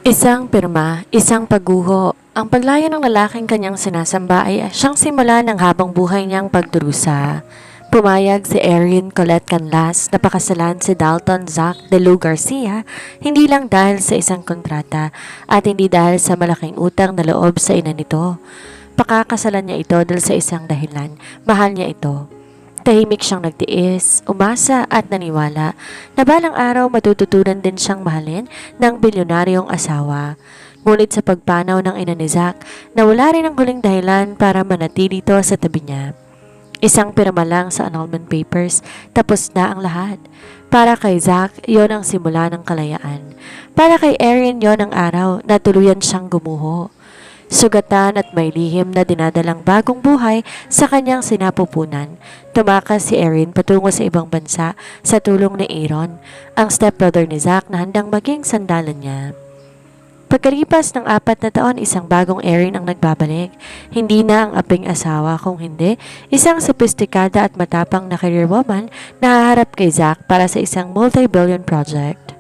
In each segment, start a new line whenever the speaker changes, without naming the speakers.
Isang pirma, isang pagguho. Ang paglayo ng lalaking kanyang sinasamba ay siyang simula ng habang buhay niyang pagdurusa. Pumayag si Erin Colette Canlas na pakasalan si Dalton Zack de Lu Garcia hindi lang dahil sa isang kontrata at hindi dahil sa malaking utang na loob sa ina nito. Pakakasalan niya ito dahil sa isang dahilan. Mahal niya ito. Tahimik siyang nagtiis, umasa at naniwala na balang araw matututunan din siyang mahalin ng bilyonaryong asawa. Ngunit sa pagpanaw ng ina ni Zack, nawala rin ang huling dahilan para manatili ito sa tabi niya. Isang pirma lang sa annulment papers, tapos na ang lahat. Para kay Zack, yon ang simula ng kalayaan. Para kay Erin, yon ang araw na tuluyan siyang gumuho. Sugatan at may lihim na dinadalang bagong buhay sa kanyang sinapupunan. Tumakas si Erin patungo sa ibang bansa sa tulong ni Aaron, ang stepbrother ni Zack na handang maging sandalan niya. Pagkalipas ng 4 na taon, isang bagong Erin ang nagbabalik. Hindi na ang aping asawa, kung hindi, isang sopistikada at matapang na career woman na haharap kay Zack para sa isang multi-billion project.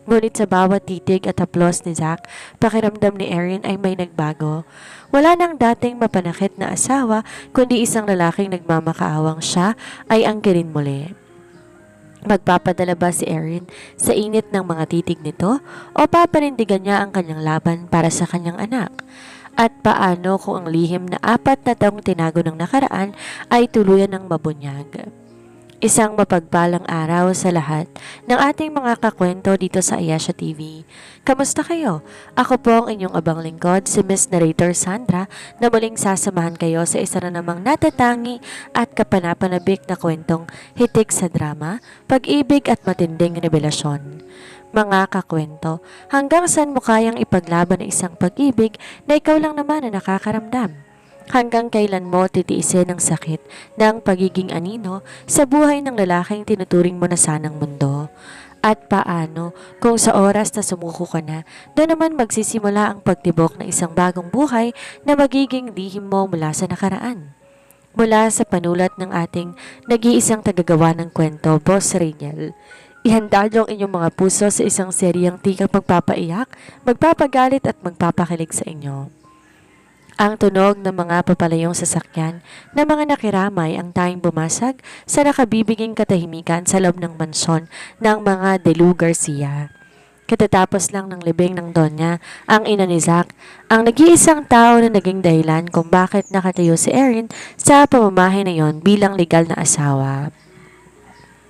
Ngunit sa bawat titig at haplos ni Zack, pakiramdam ni Erin ay may nagbago. Wala nang dating mapanakit na asawa, kundi isang lalaking nagmamakaawang siya ay angkirin muli. Magpapadala ba si Erin sa init ng mga titig nito o papanindigan niya ang kanyang laban para sa kanyang anak? At paano kung ang lihim na 4 na taong tinago ng nakaraan ay tuluyan ng mabunyag? Isang mapagpalang araw sa lahat ng ating mga kakwento dito sa Ayesha TV. Kamusta kayo? Ako po ang inyong abang lingkod, si Miss Narrator Sandra, na muling sasamahan kayo sa isa na namang natatangi at kapanapanabik na kwentong hitik sa drama, pag-ibig at matinding revelasyon. Mga kakwento, hanggang saan mo kayang ipaglaban ng isang pag-ibig na ikaw lang naman ang nakakaramdam? Hanggang kailan mo titiisin ang sakit ng pagiging anino sa buhay ng lalaking tinuturing mo na sanang mundo? At paano kung sa oras na sumuko ka na, doon naman magsisimula ang pagtibok ng isang bagong buhay na magiging lihim mo mula sa nakaraan? Mula sa panulat ng ating nag-iisang tagagawa ng kwento, Boss Rainiel. Ihanda niyo ang inyong mga puso sa isang seryeng tikang magpapaiyak, magpapagalit at magpapakilig sa inyo. Ang tunog ng mga papalayong sasakyan na mga nakiramay ang tayong bumasag sa nakabibiging katahimikan sa loob ng mansyon ng mga De Lu Garcia. Katatapos lang ng libing ng Donya, ang ina ni Zack, ang nag-iisang tao na naging dahilan kung bakit nakatayo si Erin sa pamamahay na yon bilang legal na asawa.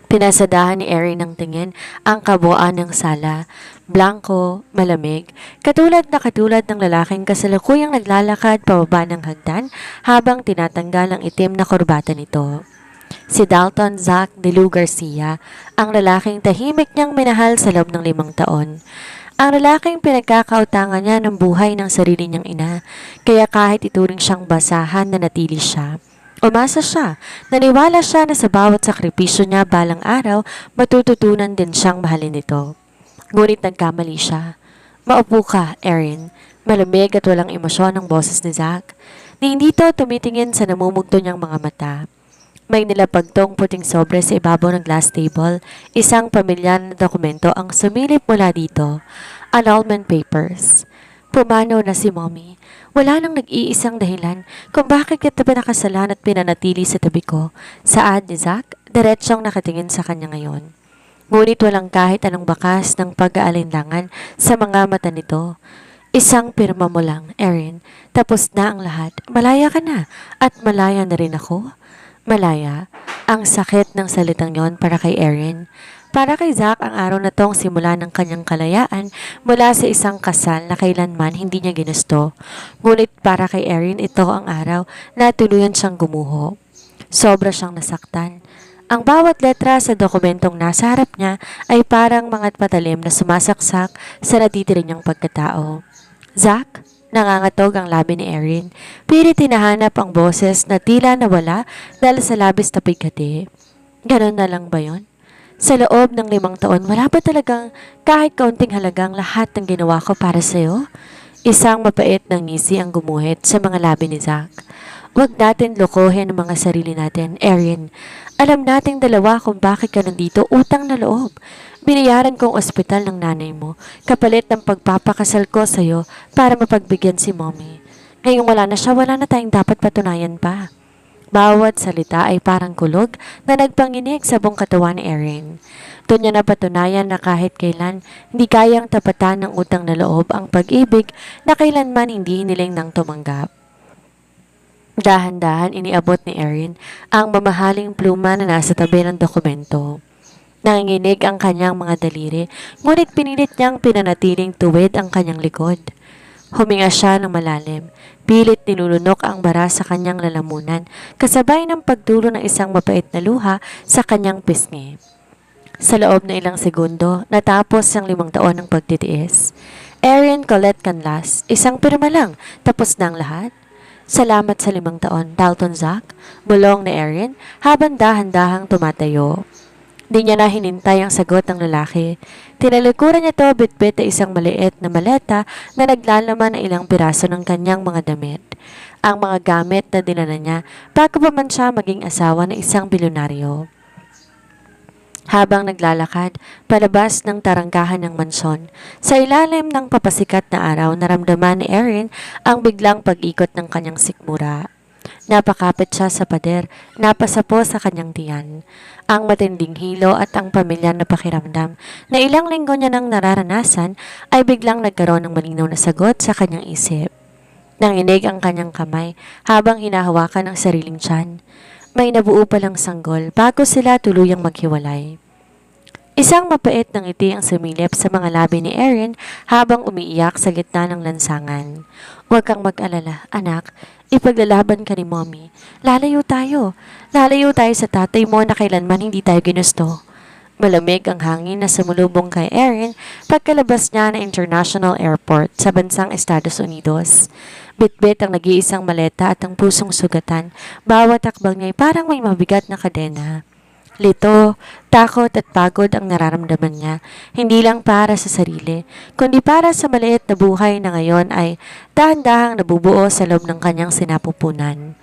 Pinasadahan ni Erin ng tingin ang kabuuan ng sala. Blanco, malamig, katulad ng lalaking kasalukuyang naglalakad pababa ng hagdan habang tinatanggal ang itim na kurbata nito. Si Dalton Zack de Lu Garcia, ang lalaking tahimik niyang minahal sa loob ng 5 taon. Ang lalaking pinagkakautangan niya ng buhay ng sarili niyang ina, kaya kahit ituring siyang basahan na natili siya. Umasa siya, naniwala siya na sa bawat sakripisyo niya balang araw, matututunan din siyang mahalin ito. Ngunit nagkamali siya. Maupo ka, Erin. Malamig at walang emosyon ang boses ni Zack. Ni hindi to tumitingin sa namumugto niyang mga mata. May nilapagtong puting sobre sa ibabaw ng glass table. Isang pamilyar na dokumento ang sumilip mula dito. Annulment papers. Pumanaw na si Mommy. Wala nang nag-iisang dahilan kung bakit kita pinakasalan at pinanatili sa tabi ko. Saad ni Zack, diretsyong nakatingin sa kanya ngayon. Ngunit walang kahit anong bakas ng pag-aalinlangan sa mga mata nito. Isang pirma mo lang, Erin. Tapos na ang lahat. Malaya ka na. At malaya na rin ako. Malaya. Ang sakit ng salitang yon para kay Erin. Para kay Zack, ang araw na tong simula ng kanyang kalayaan mula sa isang kasal na kailanman hindi niya ginusto. Ngunit para kay Erin, ito ang araw na tuluyan siyang gumuho. Sobra siyang nasaktan. Ang bawat letra sa dokumentong nasa harap niya ay parang mga patalim na sumasaksak sa natitira niyang pagkatao. Zack, nangangatog ang labi ni Erin. Pilit hinahanap ang boses na tila nawala dahil sa labis na pagkati. Ganon na lang ba yon? Sa loob ng 5 taon, wala ba talagang kahit kaunting halagang lahat ng ginawa ko para sa'yo? Isang mapait ng ngisi ang gumuhit sa mga labi ni Zack. Huwag natin lokohin ang mga sarili natin, Erin. Alam nating dalawa kung bakit ka nandito, utang na loob. Binayaran kong ospital ng nanay mo, kapalit ng pagpapakasal ko sa'yo para mapagbigyan si mommy. Ngayong wala na siya, wala na tayong dapat patunayan pa. Bawat salita ay parang kulog na nagpanginig sa buong katawan ni Erin. Doon niya napatunayan na kahit kailan hindi kayang tapatan ng utang na loob ang pag-ibig na kailanman hindi hiniling ng tumanggap. Dahan-dahan iniabot ni Erin ang mamahaling pluma na nasa tabi ng dokumento. Nanginginig ang kanyang mga daliri, ngunit pinilit niyang pinanatiling tuwid ang kanyang likod. Huminga siya ng malalim, pilit nilulunok ang bara sa kanyang lalamunan, kasabay ng pagdulo ng isang mapait na luha sa kanyang pisngi. Sa loob ng ilang segundo, natapos ang 5 taon ng pagtitiis. Erin Colette Canlas, isang pirma lang, tapos na ang lahat. Salamat sa 5 taon, Dalton Zack, bulong na Erin habang dahan-dahang tumatayo. Di niya na hinintay ang sagot ng lalaki. Tinalikuran niya to bitbit na isang maliit na maleta na naglalaman ng ilang piraso ng kanyang mga damit. Ang mga gamit na dinala niya bago pa man siya maging asawa ng isang bilyonaryo. Habang naglalakad, palabas ng tarangkahan ng mansyon, sa ilalim ng papasikat na araw naramdaman ni Erin ang biglang pag-ikot ng kanyang sikmura. Napakapit siya sa pader, napasapo sa kanyang tiyan. Ang matinding hilo at ang pamilyar na pakiramdam na ilang linggo niya nang nararanasan ay biglang nagkaroon ng malinaw na sagot sa kanyang isip. Nanginig ang kanyang kamay habang hinahawakan ang sariling tiyan. May nabuo palang sanggol bago sila tuluyang maghiwalay. Isang mapait ng ngiti ang sumilip sa mga labi ni Erin habang umiiyak sa gitna ng lansangan. Huwag kang mag-alala, anak. Ipaglalaban ka ni mommy. Lalayo tayo. Lalayo tayo sa tatay mo na kailanman hindi tayo ginusto. Malamig ang hangin na sumulubong kay Erin pagkalabas niya ng International Airport sa bansang Estados Unidos. Bitbit ang nag-iisang maleta at ang pusong sugatan. Bawat takbang niya ay parang may mabigat na kadena. Lito, takot at pagod ang nararamdaman niya, hindi lang para sa sarili, kundi para sa maliit na buhay na ngayon ay dahan-dahang nabubuo sa loob ng kanyang sinapupunan.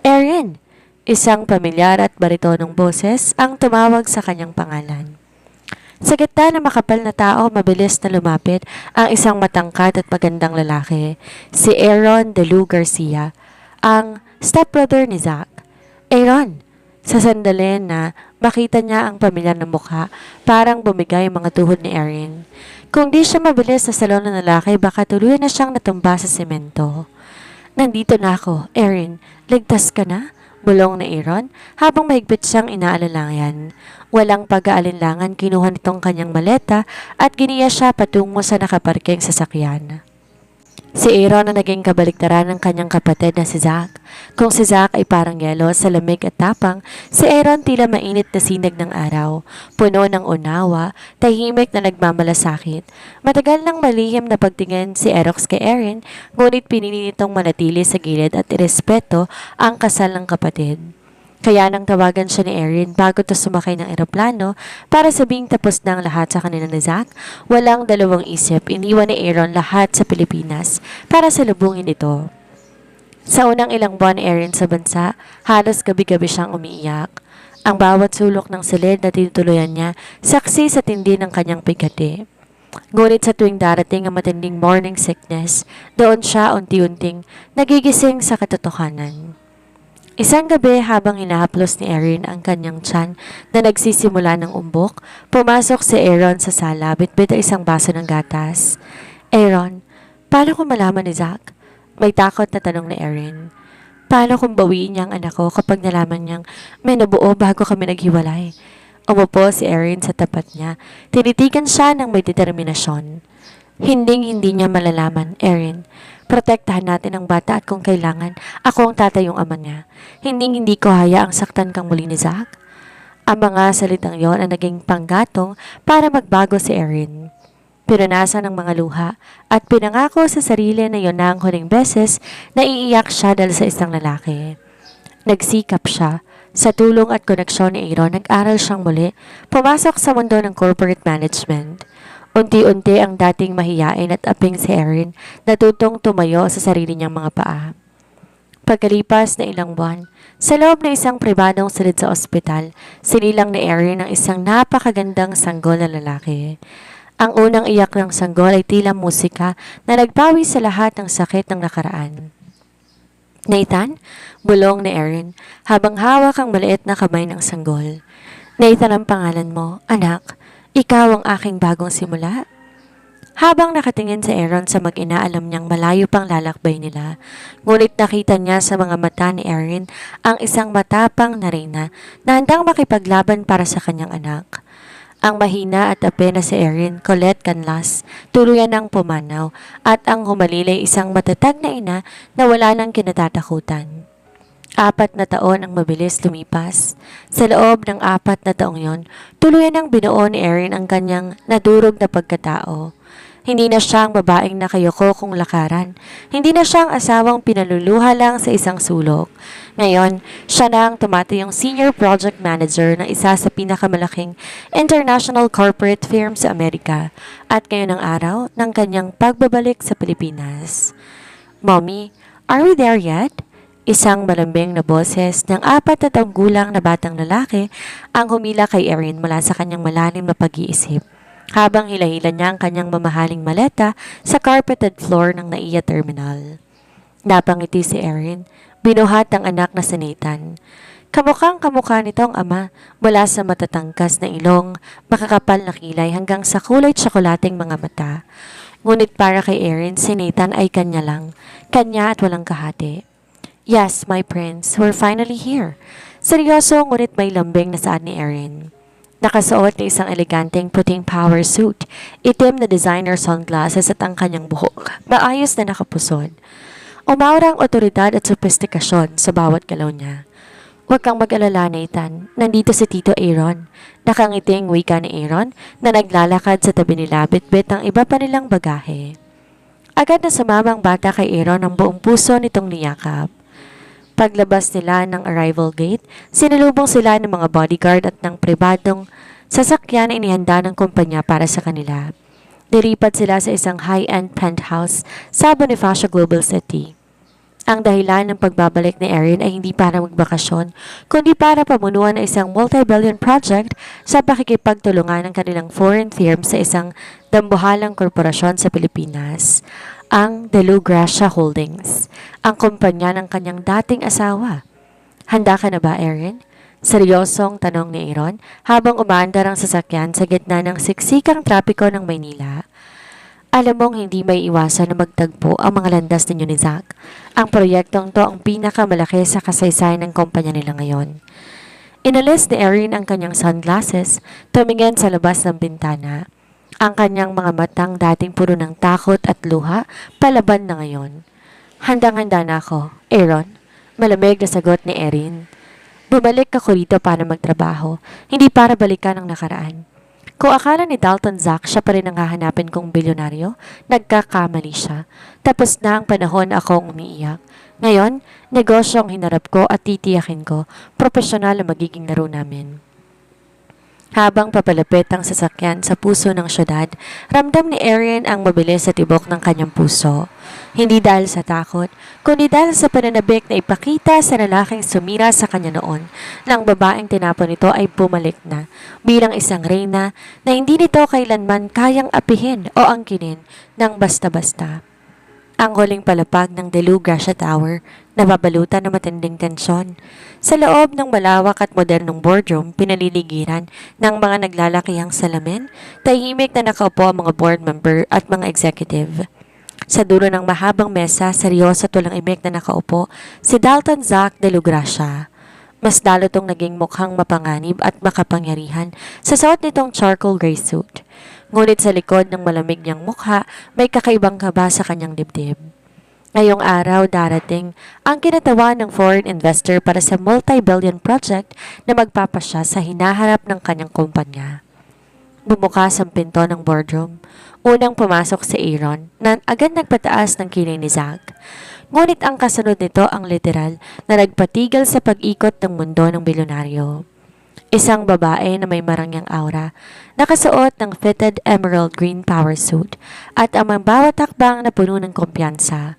Erin! Isang pamilyar at baritonong boses ang tumawag sa kanyang pangalan. Sa gitna ng makapal na tao, mabilis na lumapit ang isang matangkad at magandang lalaki, si Aaron DeLu Garcia, ang stepbrother ni Zack. Aaron! Sa sandali na makita niya ang pamilyar na mukha, parang bumigay ang mga tuhod ni Erin. Kung di siya mabilis sa salon ng lalaki, baka tuluyan na siyang natumba sa semento. Nandito na ako, Erin. Ligtas ka na? Bulong na Aaron habang mahigpit siyang inaalalayan. Walang pag-aalinlangan kinuha nitong kanyang maleta at giniya siya patungo sa nakaparking sasakyan. Si Aaron ang naging kabaliktaran ng kanyang kapatid na si Zack. Kung si Zack ay parang yelo sa lamig at tapang, si Aaron tila mainit na sinag ng araw, puno ng unawa, tahimik na nagmamalasakit. Matagal nang malihim na pagtingin si Erox kay Erin, ngunit pinili nitong manatili sa gilid at irespeto ang kasal ng kapatid. Kaya nang tawagan siya ni Erin bago to sumakay ng eroplano para sabing tapos na ang lahat sa kanila ni Zack, walang dalawang isip, iniwan ni Aaron lahat sa Pilipinas para salubungin ito. Sa unang ilang buwan ni Erin sa bansa, halos gabi-gabi siyang umiiyak. Ang bawat sulok ng silid na tinutuluyan niya, saksi sa tindi ng kanyang pigati. Ngunit sa tuwing darating ang matinding morning sickness, doon siya unti-unting nagigising sa katotohanan. Isang gabi habang hinahaplos ni Erin ang kanyang tiyan na nagsisimula ng umbok, pumasok si Aaron sa sala bitbit ang isang baso ng gatas. Aaron, paano kung malaman ni Zack? May takot na tanong ni Erin. Paano kung bawiin niya ang anak ko kapag nalaman niyang may nabuo bago kami naghiwalay? Umupo si Erin sa tapat niya. Tinitigan siya ng may determinasyon. Hindi niya malalaman, Erin. Protektahan natin ang bata at kung kailangan, ako ang tatayong ama niya. Hindi ko hayaang saktan kang muli ni Zack. Ang mga salitang yon ang naging panggatong para magbago si Erin. Pinunasan ng mga luha at pinangako sa sarili na yon na ang huling beses na iiyak siya dahil sa isang lalaki. Nagsikap siya. Sa tulong at koneksyon ni Aaron, nag-aral siyang muli, pumasok sa mundo ng corporate management. Unti-unti ang dating mahiyain at aping si Erin natutong tumayo sa sarili niyang mga paa. Pagkalipas na ilang buwan, sa loob ng isang pribadong silid sa ospital, sinilang ni Erin ang isang napakagandang sanggol na lalaki. Ang unang iyak ng sanggol ay tila musika na nagpawi sa lahat ng sakit ng nakaraan. Nathan, bulong ni Erin, habang hawak ang maliit na kamay ng sanggol. Nathan ang pangalan mo, anak. Ikaw ang aking bagong simula. Habang nakatingin si Aaron sa mag-ina, alam niyang malayo pang lalakbay nila. Ngunit nakita niya sa mga mata ni Erin ang isang matapang na reyna na handang makipaglaban para sa kanyang anak. Ang mahina at ape na si Erin, Colette Canlas, tuluyan ng pumanaw at ang humalilay isang matatag na ina na wala nang kinatatakutan. 4 na taon ang mabilis lumipas. Sa loob ng 4 na taong yon, tuluyan ng binuo ni Erin ang kanyang nadurog na pagkatao. Hindi na siyang babaeng nakayoko kung lakaran. Hindi na siyang asawang pinaluluha lang sa isang sulok. Ngayon, siya na ang tumatayong senior project manager ng isa sa pinakamalaking international corporate firm sa Amerika at ngayon ang araw ng kanyang pagbabalik sa Pilipinas. Mommy, are we there yet? Isang malambing na boses ng 4 na taong gulang na batang lalaki ang humila kay Erin mula sa kanyang malalim na pag-iisip. Habang hila-hila niya ang kanyang mamahaling maleta sa carpeted floor ng NAIA terminal. Napangiti si Erin, binuhat ang anak na si Nathan. Kamukhang kamukha nito ang ama mula sa matatangkas na ilong, makakapal na kilay hanggang sa kulay tsokolating mga mata. Ngunit para kay Erin, si Nathan ay kanya lang, kanya at walang kahati. Yes, my prince, we're finally here. Seryoso ngunit may lambing na saad ni Erin. Nakasuot na isang eleganteng puting power suit, itim na designer sunglasses at ang kanyang buhok, maayos na nakapusod. Umaura ang otoridad at sophistikasyon sa bawat galaw niya. Huwag kang mag-alala, Nathan. Nandito si Tito Aaron. Nakangiting wika ni Aaron na naglalakad sa tabi nila bitbit ang iba pa nilang bagahe. Agad na sumamang bata kay Aaron ang buong puso nitong niyakap. Paglabas nila ng arrival gate, sinalubong sila ng mga bodyguard at ng pribadong sasakyan na inihanda ng kumpanya para sa kanila. Nilipat sila sa isang high-end penthouse sa Bonifacio Global City. Ang dahilan ng pagbabalik ni Erin ay hindi para magbakasyon, kundi para pamunuan ng isang multi-billion project sa pakikipagtulungan ng kanilang foreign firm sa isang dambuhalang korporasyon sa Pilipinas, ang De Lu Gracia Holdings, ang kumpanya ng kanyang dating asawa. Handa ka na ba, Erin? Seryosong tanong ni Aaron habang umaandar ang sasakyan sa gitna ng siksikang trapiko ng Maynila. Alam mong hindi may iwasan na magtagpo ang mga landas ninyo ni Zach. Ang proyektong to ang pinakamalaki sa kasaysayan ng kumpanya nila ngayon. Inalis ni Erin ang kanyang sunglasses, tumingin sa labas ng bintana. Ang kanyang mga matang dating puro ng takot at luha, palaban na ngayon. Handang-handa na ako, Aaron. Malamig na sagot ni Erin. Bumalik ako rito para magtrabaho, hindi para balikan ang nakaraan. Kung akala ni Dalton Zach siya pa rin ang hahanapin kong bilyonaryo, nagkakamali siya. Tapos na ang panahon akong umiiyak. Ngayon, negosyo ang hinarap ko at titiyakin ko, profesional ang magiging laro namin. Habang papalapit ang sasakyan sa puso ng syudad, ramdam ni Erin ang mabilis sa tibok ng kanyang puso. Hindi dahil sa takot, kundi dahil sa pananabik na ipakita sa lalaking sumira sa kanya noon na ang babaeng tinapon nito ay bumalik na bilang isang reyna na hindi nito kailanman kayang apihin o angkinin ng basta-basta. Ang huling palapag ng De Lu Gracia Tower, nababalutan ng matinding tensyon. Sa loob ng malawak at modernong boardroom, pinaliligiran ng mga naglalakihang salamin, tahimik na nakaupo ang mga board member at mga executive. Sa dulo ng mahabang mesa, seryoso at walang imik na nakaupo, si Dalton Zach De Lu Gracia. Mas lalo tong naging mukhang mapanganib at makapangyarihan sa suot nitong charcoal gray suit. Ngunit sa likod ng malamig niyang mukha, may kakaibang kaba sa kanyang dibdib. Ngayong araw darating ang kinatawan ng foreign investor para sa multi-billion project na magpapasya sa hinaharap ng kanyang kumpanya. Bumukas ang pinto ng boardroom. Unang pumasok si Aaron na agad nagpataas ng kilay ni Zach. Ngunit ang kasunod nito ang literal na nagpatigil sa pag-ikot ng mundo ng bilyonaryo. Isang babae na may marangyang aura, nakasuot ng fitted emerald green power suit at ang bawat takbang na puno ng kumpiyansa.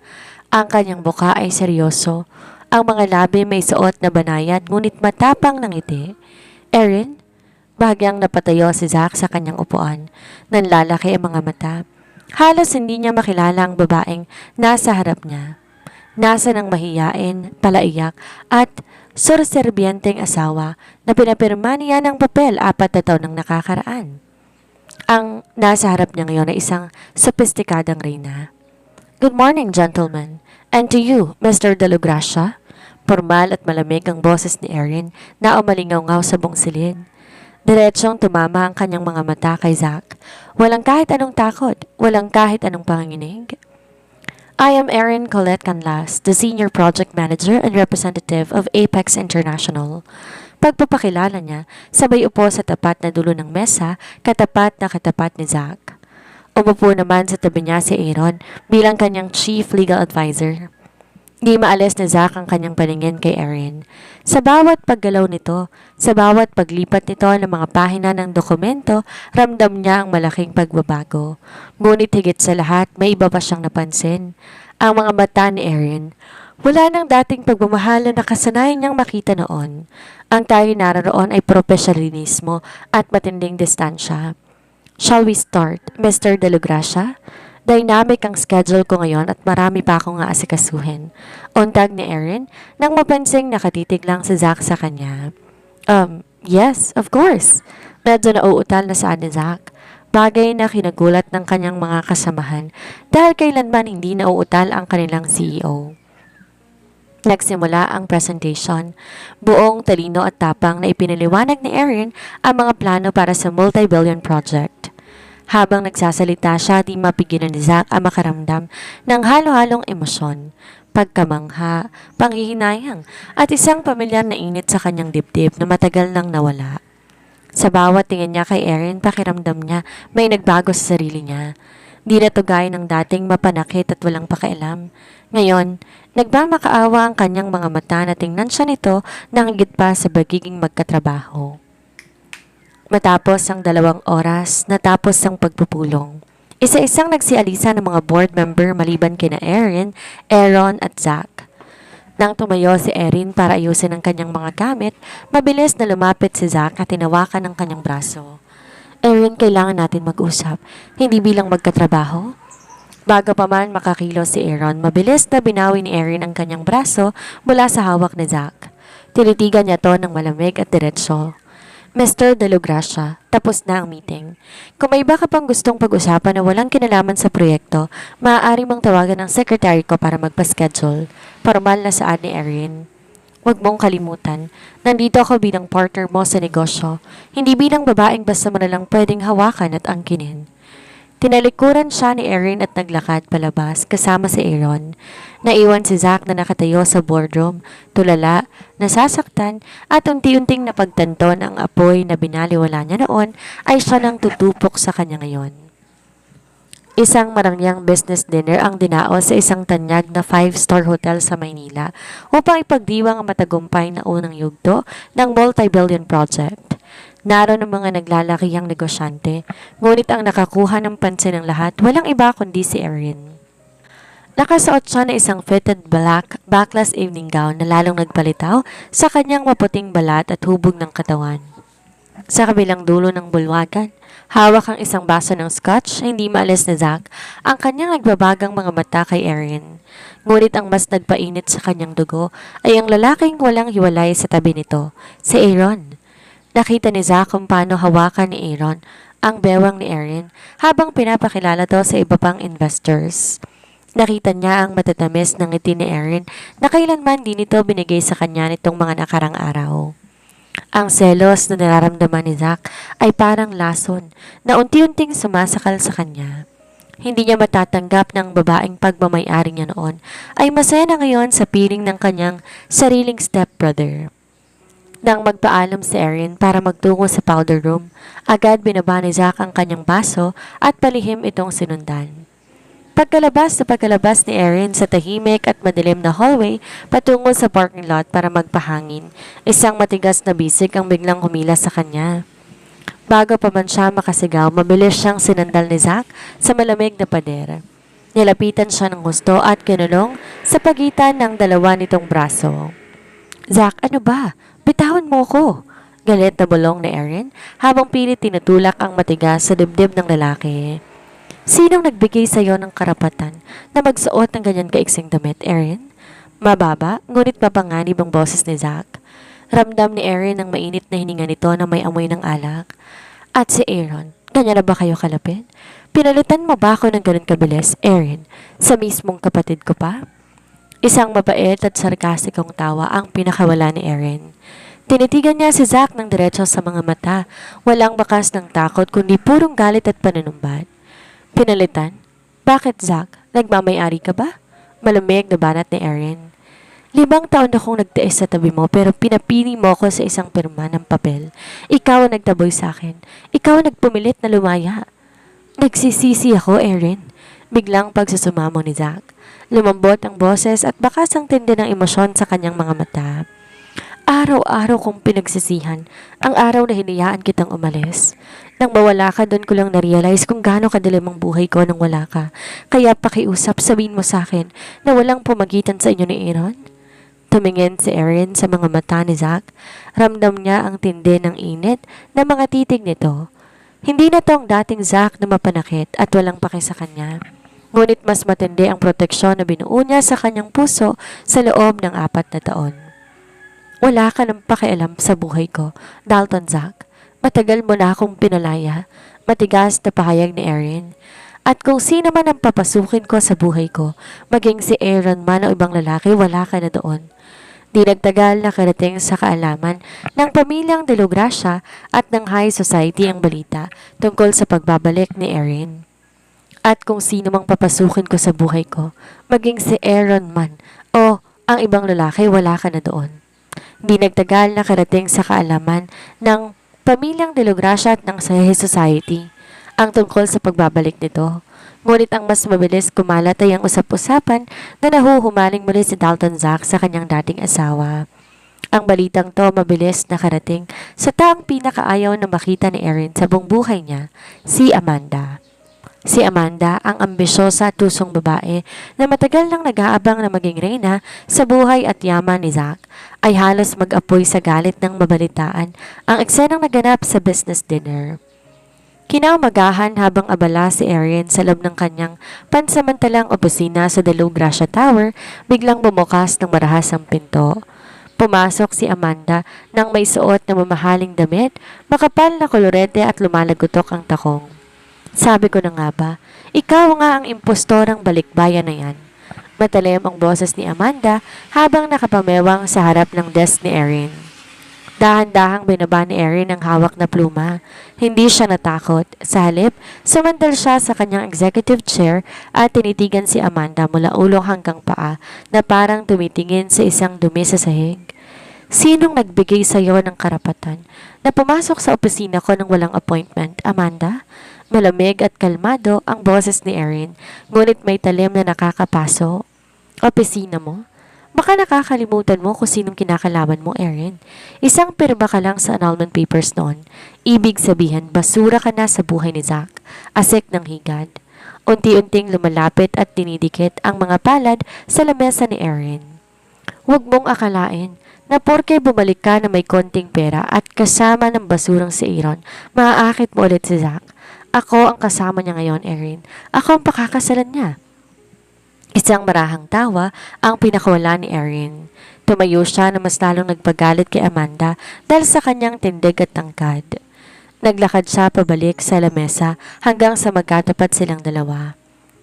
Ang kanyang buka ay seryoso, Ang mga labi may suot na banayad ngunit matapang ng ngiti. Erin? Bahagyang napatayo si Zack sa kanyang upuan. Nanlalaki ang mga mata. Halos hindi niya makilala ang babaeng nasa harap niya. Nasa ng mahiyain, palaiyak at sorserbyenteng asawa na pinapirma niya ng papel 4 na taon nang nakakaraan. Ang nasa harap niya ngayon ay isang sopistikadang reyna. Good morning, gentlemen. And to you, Mr. De La Gracia. Formal at malamig ang boses ni Erin na umalingaw-ngaw sa bungsilid. Diretsong tumama ang kanyang mga mata kay Zack. Walang kahit anong takot, walang kahit anong panginginig. I am Erin Colette Canlas, the Senior Project Manager and Representative of Apex International. Pagpapakilala niya, sabay upo sa tapat na dulo ng mesa, katapat na katapat ni Zack. Umupo naman sa tabi niya si Aaron bilang kanyang Chief Legal Advisor. Di maalis ni Zack ang kanyang paningin kay Erin. Sa bawat paggalaw nito, sa bawat paglipat nito ng mga pahina ng dokumento, ramdam niya ang malaking pagbabago. Ngunit higit sa lahat, may iba pa siyang napansin. Ang mga mata ni Erin. Wala nang dating pagmamahal na nakasanayan niyang makita noon. Ang tayo naroon ay profesionalismo at matinding distansya. Shall we start, Mr. De La Gracia? Dynamic ang schedule ko ngayon at marami pa akong aasikasuhin. Untag ni Erin nang mapansing nakatitig lang si Zack sa kanya. Yes, of course. Medyo nauutal na saan ni Zack. Bagay na kinagulat ng kanyang mga kasamahan dahil kailanman hindi nauutal ang kanilang CEO. Nagsimula ang presentation. Buong talino at tapang na ipinaliwanag ni Erin ang mga plano para sa multi-billion project. Habang nagsasalita siya, di mapigilan ni Zack ang makaramdam ng halo-halong emosyon, pagkamangha, panghihinayang, at isang pamilyar na init sa kanyang dibdib na matagal nang nawala. Sa bawat tingin niya kay Erin, pakiramdam niya may nagbago sa sarili niya. Di na to gaya ng dating mapanakit at walang pakialam. Ngayon, nagmamakaawa ang kanyang mga mata na tingnan siya nito na higit pa sa pagiging magkatrabaho. Matapos ang 2 oras, natapos ang pagpupulong. Isa-isang nagsialisa ng mga board member maliban kina Erin, Aaron at Zack. Nang tumayo si Erin para ayusin ang kanyang mga gamit, mabilis na lumapit si Zack at tinawakan ang kanyang braso. Erin, kailangan natin mag-usap, hindi bilang magkatrabaho. Bago pa man makakilos si Aaron, mabilis na binawi ni Erin ang kanyang braso mula sa hawak ni Zack. Tinitigan niya to ng malamig at diretsyo. Mr. De La Gracia, tapos na ang meeting. Kung may iba ka pang gustong pag-usapan na walang kinalaman sa proyekto, maaari mong tawagan ng secretary ko para magpa-schedule. Formal na saad ni Erin. Huwag mong kalimutan, nandito ako bilang partner mo sa negosyo, hindi bilang babaeng basta mo na lang pwedeng hawakan at angkinin. Tinalikuran siya ni Erin at naglakad palabas kasama si Aaron. Naiwan si Zack na nakatayo sa boardroom, tulala, nasasaktan at unti-unting napagtanto na ang apoy na binaliwala niya noon ay siya nang tutupok sa kanya ngayon. Isang marangyang business dinner ang dinaos sa isang tanyag na 5-star hotel sa Maynila upang ipagdiwang ang matagumpay na unang yugto ng multi-billion project. Naroon ang mga naglalakihang negosyante, ngunit ang nakakuha ng pansin ng lahat walang iba kundi si Erin. Nakasuot siya na isang fitted black backless evening gown na lalong nagpalitaw sa kanyang maputing balat at hubog ng katawan. Sa kabilang dulo ng bulwagan, hawak ang isang baso ng scotch, hindi maalis ni Zack ang kanyang nagbabagang mga mata kay Erin. Ngunit ang mas nagpainit sa kanyang dugo ay ang lalaking walang hiwalay sa tabi nito, si Aaron. Nakita ni Zack kung paano hawakan ni Aaron ang bewang ni Erin habang pinapakilala to sa iba pang investors. Nakita niya ang matatamis ng ngiti ni Erin na kailanman din ito binigay sa kanya nitong mga nakarang araw. Ang selos na nararamdaman ni Zack ay parang lason na unti-unting sumasakal sa kanya. Hindi niya matatanggap ng babaeng pagmamayari niya noon ay masaya na ngayon sa piling ng kanyang sariling stepbrother. Nang magpaalam si Erin para magtungo sa powder room, agad binaba ni Zack ang kanyang baso at palihim itong sinundan. Pagkalabas ni Erin sa tahimik at madilim na hallway patungo sa parking lot para magpahangin, isang matigas na bisig ang biglang humila sa kanya. Bago pa man siya makasigaw, mabilis siyang sinandal ni Zack sa malamig na pader. Nilapitan siya ng gusto at kinulong sa pagitan ng dalawa nitong braso. Zack, ano ba? Bitawan mo ko! Galit na bulong ni Erin habang pilit tinutulak ang matigas sa dibdib ng lalaki. Sinong nagbigay sa iyo ng karapatan na magsuot ng ganyan kaiksing damit, Erin? Mababa, ngunit mapanganib ang boses ni Zack. Ramdam ni Erin ang mainit na hininga nito na may amoy ng alak. At si Aaron, ganyan na ba kayo kalapit? Pinalitan mo ba ako ng ganun kabilis, Erin, sa mismong kapatid ko pa? Isang mabait at sarkastikong tawa ang pinakawala ni Erin. Tinitigan niya si Zack ng diretso sa mga mata, walang bakas ng takot kundi purong galit at panunumbat. Pinalitan? Bakit, Zack? Nagmamayari ka ba? Malamig na banat ni Erin. 5 taon akong nagtiis sa tabi mo pero pinapili mo ako sa isang pirma ng papel. Ikaw ang nagtaboy sa akin. Ikaw ang nagpumilit na lumaya. Nagsisisi ako, Erin. Biglang pagsusumamo ni Zack. Lumambot ang boses at bakas ang tindi ng emosyon sa kanyang mga mata. Araw-araw kong pinagsisihan ang araw na hinayaan kitang umalis. Nang mawala ka, doon ko lang na-realize kung gaano kadilim ang buhay ko nang wala ka. Kaya pakiusap, sabihin mo sa akin na walang pumagitan sa inyo ni Aaron. Tumingin si Erin sa mga mata ni Zack. Ramdam niya ang tindi ng init na mga titig nito. Hindi na to ang dating Zack na mapanakit at walang paki sa kanya. Ngunit mas matindi ang proteksyon na binuo niya sa kanyang puso sa loob ng 4 na taon. Wala ka ng pakialam sa buhay ko, Dalton Zack. Matagal mo na akong pinalaya. Matigas na pahayag ni Erin. At kung sino man ang papasukin ko sa buhay ko, maging si Aaron man o ibang lalaki, wala ka na doon. Di nagtagal na karating sa kaalaman ng pamilyang De Gracia at ng high society ang balita tungkol sa pagbabalik ni Erin. At kung sino mang papasukin ko sa buhay ko, maging si Aaron man o ang ibang lalaki, wala ka na doon. Di nagtagal na karating sa kaalaman ng pamilyang De Gracia at ng high society ang tungkol sa pagbabalik nito. Ngunit ang mas mabilis kumalat ay ang usap-usapan na nahuhumaling muli si Dalton Zack sa kanyang dating asawa. Ang balitang to mabilis nakarating sa taong pinakaayaw na makita ni Erin sa buong buhay niya, si Amanda. Si Amanda, ang ambisyosa at tusong babae na matagal nang nag-aabang na maging reyna sa buhay at yaman ni Zack, ay halos mag-apoy sa galit ng mabalitaan ang eksenang naganap sa business dinner. Kinaumagahan habang abala si Erin sa loob ng kanyang pansamantalang opisina sa De Gracia Tower, biglang bumukas ng marahas ang pinto. Pumasok si Amanda nang may suot na mamahaling damit, makapal na kolorete at lumalagutok ang takong. Sabi ko na nga ba, ikaw nga ang impostorang balikbayan na yan. Matalim ang boses ni Amanda habang nakapamewang sa harap ng desk ni Erin. Dahan-dahang binaba ni Erin ang hawak na pluma. Hindi siya natakot. Sa halip, sumandal siya sa kanyang executive chair at tinitigan si Amanda mula ulo hanggang paa na parang tumitingin sa isang dumi sa sahig. Sinong nagbigay sa iyo ng karapatan na pumasok sa opisina ko nang walang appointment, Amanda? Malamig at kalmado ang boses ni Erin, ngunit may talim na nakakapaso. Opisina mo? Baka nakakalimutan mo kung sinong kinakalaban mo, Erin. Isang pirma ka lang sa annulment papers noon. Ibig sabihin, basura ka na sa buhay ni Zack. Asik ng higad. Unti-unting lumalapit at dinidikit ang mga palad sa lamesa ni Erin. Huwag mong akalain na porke bumalik ka na may konting pera at kasama ng basurang si Aaron, maaakit mo ulit si Zack. Ako ang kasama niya ngayon, Erin. Ako ang pakakasalan niya. Isang marahang tawa ang pinakawala ni Erin. Tumayo siya na mas lalong nagpagalit kay Amanda dahil sa kanyang tindig at tangkad. Naglakad siya pabalik sa lamesa hanggang sa magkatapat silang dalawa.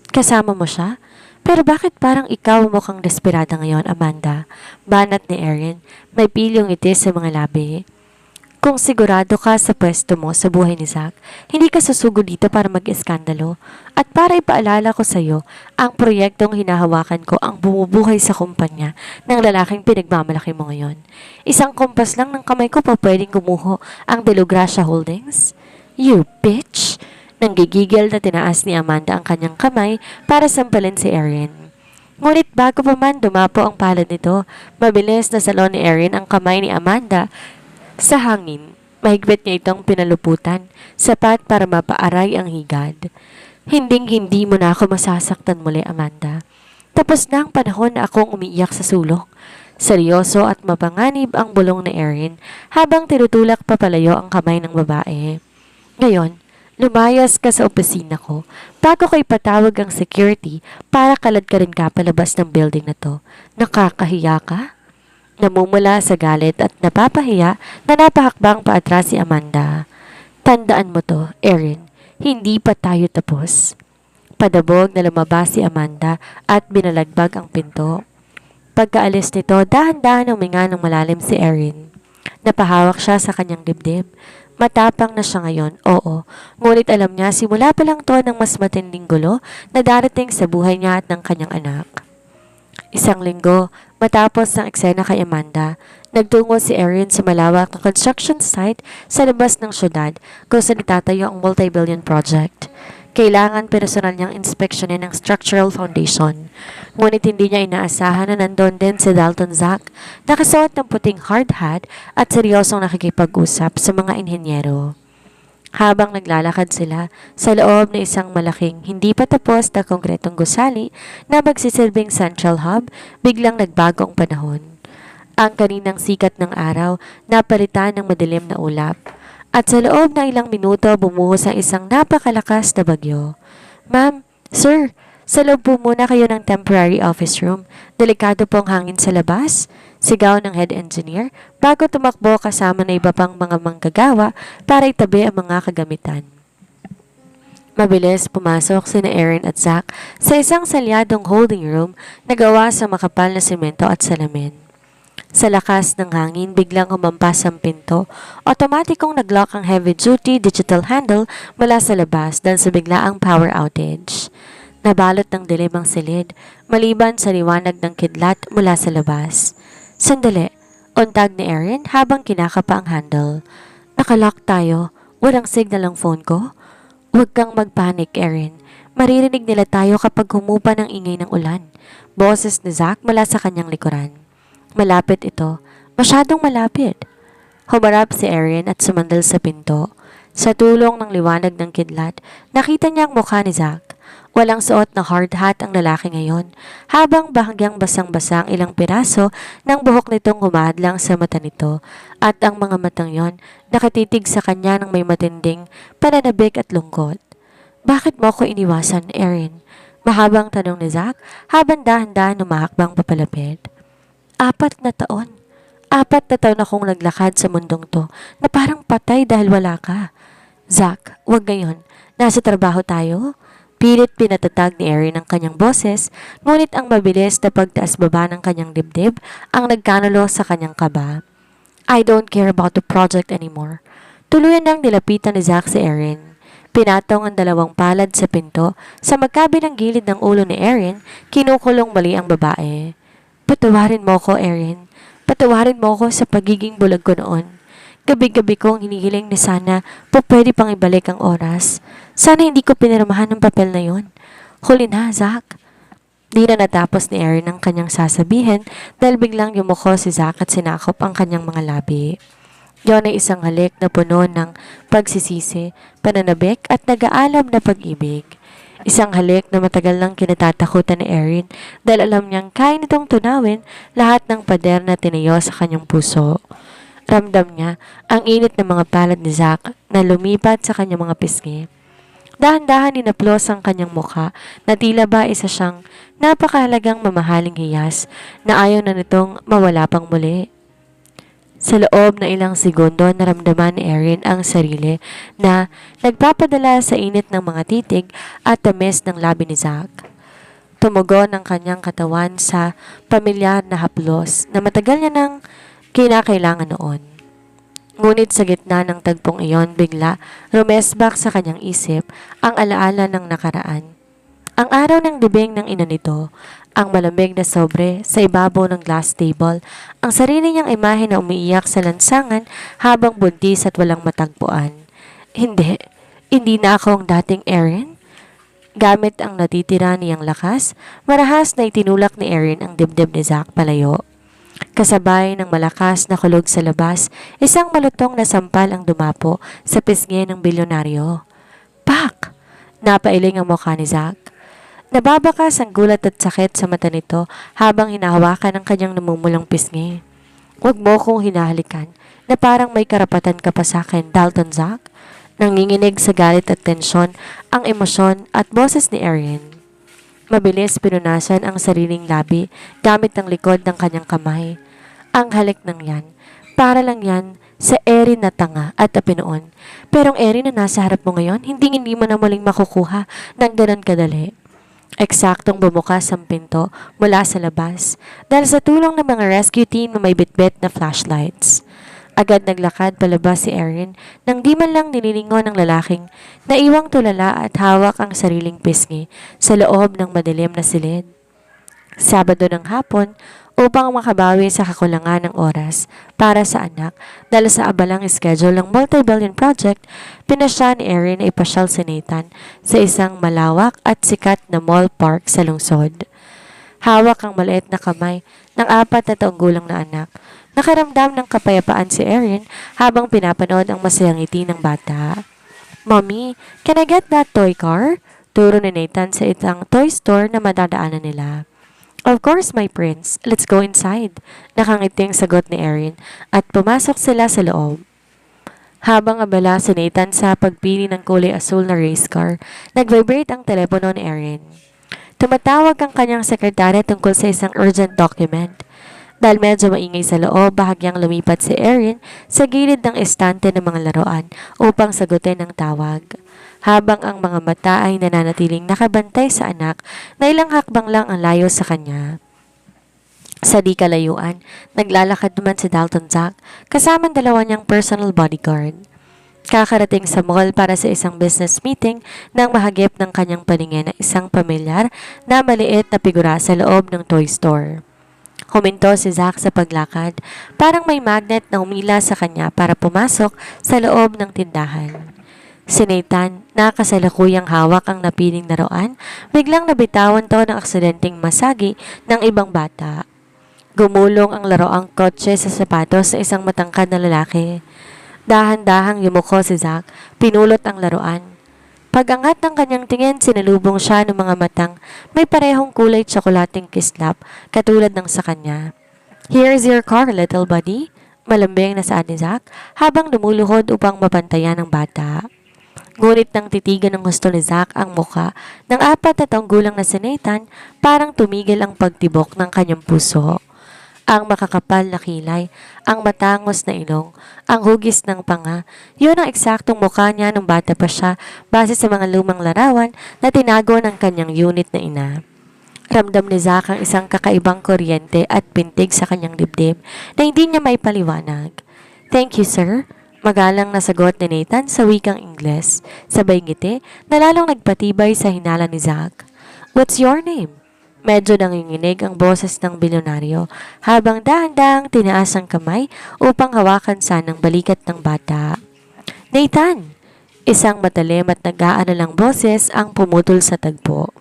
Kasama mo siya? Pero bakit parang ikaw mukhang desperada ngayon, Amanda? Banat ni Erin, may pilyong itis sa mga labi. Kung sigurado ka sa pwesto mo sa buhay ni Zack, hindi ka susugod dito para mag-eskandalo. At para ipaalala ko sa iyo, ang proyektong hinahawakan ko ang bumubuhay sa kumpanya ng lalaking pinagmamalaki mo ngayon. Isang kumpas lang ng kamay ko pa pwedeng gumuho ang De Gracia Holdings. You bitch! Nanggigigil na tinaas ni Amanda ang kanyang kamay para sampalin si Erin. Ngunit bago pa man dumapo ang palad nito, mabilis na salon ni Erin ang kamay ni Amanda sa hangin. Mahigpit niya itong pinaluputan, sapat para mapaaray ang higad. Hinding-hindi mo na ako masasaktan muli, Amanda. Tapos na ang panahon na akong umiiyak sa sulok. Seryoso at mapanganib ang bulong ni Erin habang tinutulak papalayo ang kamay ng babae. Ngayon, lumayas ka sa opisina ko bago ko ipatawag ang security para kalad ka rin ka palabas ng building na to. Nakakahiya ka? Namumula sa galit at napapahiya na napahakbang paatras si Amanda. Tandaan mo to, Erin. Hindi pa tayo tapos. Padabog na lumabas si Amanda at binalagbag ang pinto. Pagkaalis nito, dahan-dahan huminga ng malalim si Erin. Napahawak siya sa kanyang dibdib. Matapang na siya ngayon, oo. Ngunit alam niya simula pa lang to ng mas matinding gulo na darating sa buhay niya at ng kanyang anak. Isang linggo, matapos ng eksena kay Amanda, nagtungo si Erin sa malawak na construction site sa labas ng syudad kung saan itatayo ang multi-billion project. Kailangan personal niyang inspeksyonin ang structural foundation. Ngunit hindi niya inaasahan na nandun din si Dalton Zack, nakasuot ng puting hard hat at seryosong nakikipag-usap sa mga inhenyero. Habang naglalakad sila sa loob ng isang malaking hindi pa tapos na konkretong gusali na magsisilbing central hub, biglang nagbago ang panahon. Ang kaninang sikat ng araw napalitan ng madilim na ulap at sa loob ng ilang minuto bumuhos ang isang napakalakas na bagyo. Ma'am, sir, sa loob po muna kayo ng temporary office room. Delikado po ang hangin sa labas. Sigaw ng head engineer bago tumakbo kasama na iba pang mga manggagawa para itabi ang mga kagamitan. Mabilis pumasok sina Erin at Zack sa isang salyadong holding room na gawa sa makapal na semento at salamin. Sa lakas ng hangin, biglang humampas ang pinto. Otomatikong naglock ang heavy-duty digital handle mula sa labas dahil sa biglaang power outage. Nabalot ng dilim ang silid, maliban sa liwanag ng kidlat mula sa labas. Sandali, untag ni Erin habang kinakapa ang handle. Nakalock tayo, walang signal ang phone ko. Huwag kang magpanik, Erin. Maririnig nila tayo kapag humupa ng ingay ng ulan. Boses ni Zack mula sa kanyang likuran. Malapit ito, masyadong malapit. Humarap si Erin at sumandal sa pinto. Sa tulong ng liwanag ng kidlat, nakita niya ang mukha ni Zack. Walang suot na hard hat ang lalaki ngayon, habang bahagyang basang-basang ilang piraso ng buhok nitong humahadlang sa mata nito at ang mga matang yon nakatitig sa kanya ng may matinding pananabik at lungkot. Bakit mo ako iniwasan, Erin? Mahabang tanong ni Zack habang dahan-dahan humahakbang papalapit. 4 na taon. 4 na taon akong naglakad sa mundong to na parang patay dahil wala ka. Zack, wag ngayon. Nasa trabaho tayo? Pilit pinatatag ni Erin ang kanyang boses, ngunit ang mabilis na pagtaas-baba ng kanyang dibdib ang nagkanulo sa kanyang kaba. I don't care about the project anymore. Tuluyan nang nilapitan ni Zack si Erin. Pinatong ang 2 palad sa pinto, sa magkabilang gilid ng ulo ni Erin, kinukulong mali ang babae. Patawarin mo ko, Erin. Patawarin mo ko sa pagiging bulag ko noon. Gabi-gabi kong hinihiling na sana pwede pang ibalik ang oras. Sana hindi ko pinirmahan ng papel na yon. Huli na, Zack. Di na natapos ni Erin ang kanyang sasabihin dahil biglang yumuko si Zack at sinakop ang kanyang mga labi. Yon ay isang halik na puno ng pagsisisi, pananabik at nag-aalab na pag-ibig. Isang halik na matagal nang kinatatakutan ni Erin dahil alam niyang kaya nitong tunawin lahat ng pader na tinayo sa kanyang puso. Ramdam niya ang init ng mga palad ni Zack na lumipat sa kanyang mga pisngi. Dahan-dahan ninaplos ang kanyang mukha na tila ba isa siyang napakahalagang mamahaling hiyas na ayaw na nitong mawala pang muli. Sa loob na ilang segundo, naramdaman ni Erin ang sarili na nagpapadala sa init ng mga titig at tamis ng labi ni Zack. Tumugon ang kanyang katawan sa pamilyar na haplos na matagal niya nang kinakailangan noon. Ngunit sa gitna ng tagpong iyon, bigla rumesbak sa kanyang isip ang alaala ng nakaraan. Ang araw ng libing ng ina nito, ang malamig na sobre sa ibabaw ng glass table, ang sarili niyang imahe na umiiyak sa lansangan habang buntis at walang matagpuan. Hindi na ako ang dating Erin. Gamit ang natitira niyang lakas, marahas na itinulak ni Erin ang dibdib ni Zack palayo. Kasabay ng malakas na kulog sa labas, isang malutong na sampal ang dumapo sa pisngi ng bilyonaryo. Pak! Napailing ang mukha ni Zack. Nababakas ang gulat at sakit sa mata nito habang hinahawakan ang kanyang namumulang pisngi. Huwag mo kong hinahalikan na parang may karapatan ka pa sa akin, Dalton Zack. Nanginginig sa galit at tensyon ang emosyon at boses ni Erin. Mabilis pinunasan ang sariling labi gamit ang likod ng kanyang kamay. Ang halik ng yan, para lang yan sa Erin na tanga at apinoon. Pero ang Erin na nasa harap mo ngayon, hindi mo na muling makukuha ng ganun kadali. Eksaktong bumukas ang pinto mula sa labas dahil sa tulong ng mga rescue team na may bitbit na flashlights. Agad naglakad palabas si Erin nang di man lang nililingon ng lalaking na iwang tulala at hawak ang sariling pisngi sa loob ng madilim na silid. Sabado ng hapon upang makabawi sa kakulangan ng oras para sa anak dahil sa abalang schedule ng multi-billion project, pinasya ni Erin na ipasyal si Nathan sa isang malawak at sikat na mall park sa lungsod. Hawak ang maliit na kamay ng 4 na taong gulang na anak. Nakaramdam ng kapayapaan si Erin habang pinapanood ang masayang ngiti ng bata. "Mommy, can I get that toy car?" Turo ni Nathan sa isang toy store na madadaanan nila. "Of course, my prince. Let's go inside." Nakangiting sagot ni Erin at pumasok sila sa loob. Habang abala si Nathan sa pagpili ng kulay asul na race car, nag-vibrate ang telepono ni Erin. Tumatawag ang kanyang sekretary tungkol sa isang urgent document. Dahil medyo maingay sa loob, bahagyang lumipat si Erin sa gilid ng estante ng mga laruan upang sagutin ang tawag. Habang ang mga mata ay nananatiling nakabantay sa anak na ilang hakbang lang ang layo sa kanya. Sa di kalayuan, naglalakad naman si Dalton Zack kasama ang dalawa niyang personal bodyguard. Kakarating sa mall para sa isang business meeting nang mahagip ng kanyang paningin na isang pamilyar na maliit na figura sa loob ng toy store. Huminto si Zack sa paglakad, parang may magnet na humila sa kanya para pumasok sa loob ng tindahan. Si Nathan, na kasalukuyang hawak ang napiling laruan, biglang nabitawan to ng aksidenteng masagi ng ibang bata. Gumulong ang laruang kotse sa sapatos sa isang matangkad na lalaki. Dahan-dahang yumuko si Zack, pinulot ang laruan. Pag-angat ng kanyang tingin, sinalubong siya ng mga matang may parehong kulay tsokolating kislap katulad ng sa kanya. "Here's your car, little buddy," malambing na saad ni Zack habang lumuluhod upang mapantayan ng bata. Ngunit nang titigan ng gusto ni Zack ang muka ng 4 na taong gulang na si Nathan, parang tumigil ang pagtibok ng kanyang puso. Ang makakapal na kilay, ang matangos na ilong, ang hugis ng panga, yun ang eksaktong mukha niya nung bata pa siya base sa mga lumang larawan na tinago ng kanyang unit na ina. Ramdam ni Zack ang isang kakaibang kuryente at pintig sa kanyang dibdib na hindi niya maipaliwanag. "Thank you, sir," magalang na sagot ni Nathan sa wikang Ingles, sabay ngiti na lalong nagpatibay sa hinala ni Zack. "What's your name?" Medyo nanginginig ang boses ng bilyonaryo habang dahan-dahang tinaas ang kamay upang hawakan sanang balikat ng bata. "Nathan!" Isang matalim at nag-aanalang boses ang pumutol sa tagpo.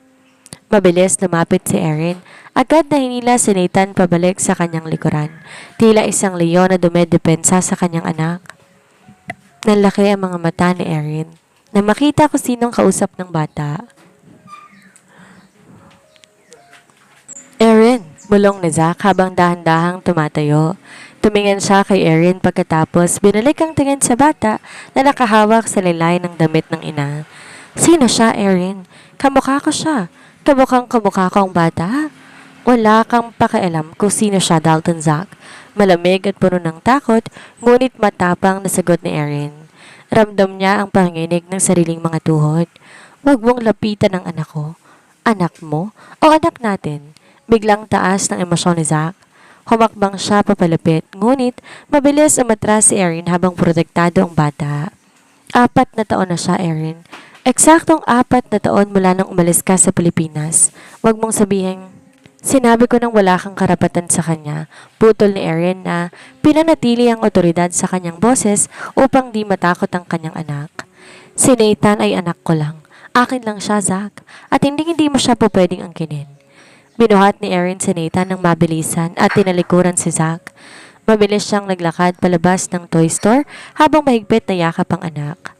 Mabilis lumapit si Erin. Agad na hinila si Nathan pabalik sa kanyang likuran. Tila isang leon na dumedepensa sa kanyang anak. Nanlaki ang mga mata ni Erin na makita kung sinong kausap ng bata. "Erin," bulong ni Zack habang dahan-dahang tumatayo. Tumingin siya kay Erin pagkatapos binalik ang tingin sa bata na nakahawak sa lilay ng damit ng ina. "Sino siya, Erin?" "Kamukha ko siya." "Kamukhang kamukha ko ang bata?" "Wala kang pakialam kung sino siya, Dalton Zack." Malamig at puno ng takot, ngunit matapang na sagot ni Erin. Ramdam niya ang panginginig ng sariling mga tuhod. "Huwag mong lapitan ang anak ko." "Anak mo? O anak natin?" Biglang taas ng emosyon ni Zack. Humakbang siya papalapit, ngunit mabilis umatras si Erin habang protektado ang bata. 4 na taon na siya, Erin. Eksaktong 4 na taon mula nang umalis ka sa Pilipinas. Huwag mong sabihin, sinabi ko nang wala kang karapatan sa kanya. Putol ni Erin na pinanatili ang otoridad sa kanyang boses upang di matakot ang kanyang anak. Si Nathan ay anak ko lang. Akin lang siya, Zack. At hindi mo siya po pwedeng angkinin. Binuhat ni Erin si Nathan ng mabilisan at tinalikuran si Zack. Mabilis siyang naglakad palabas ng toy store habang mahigpit na yakap ang anak.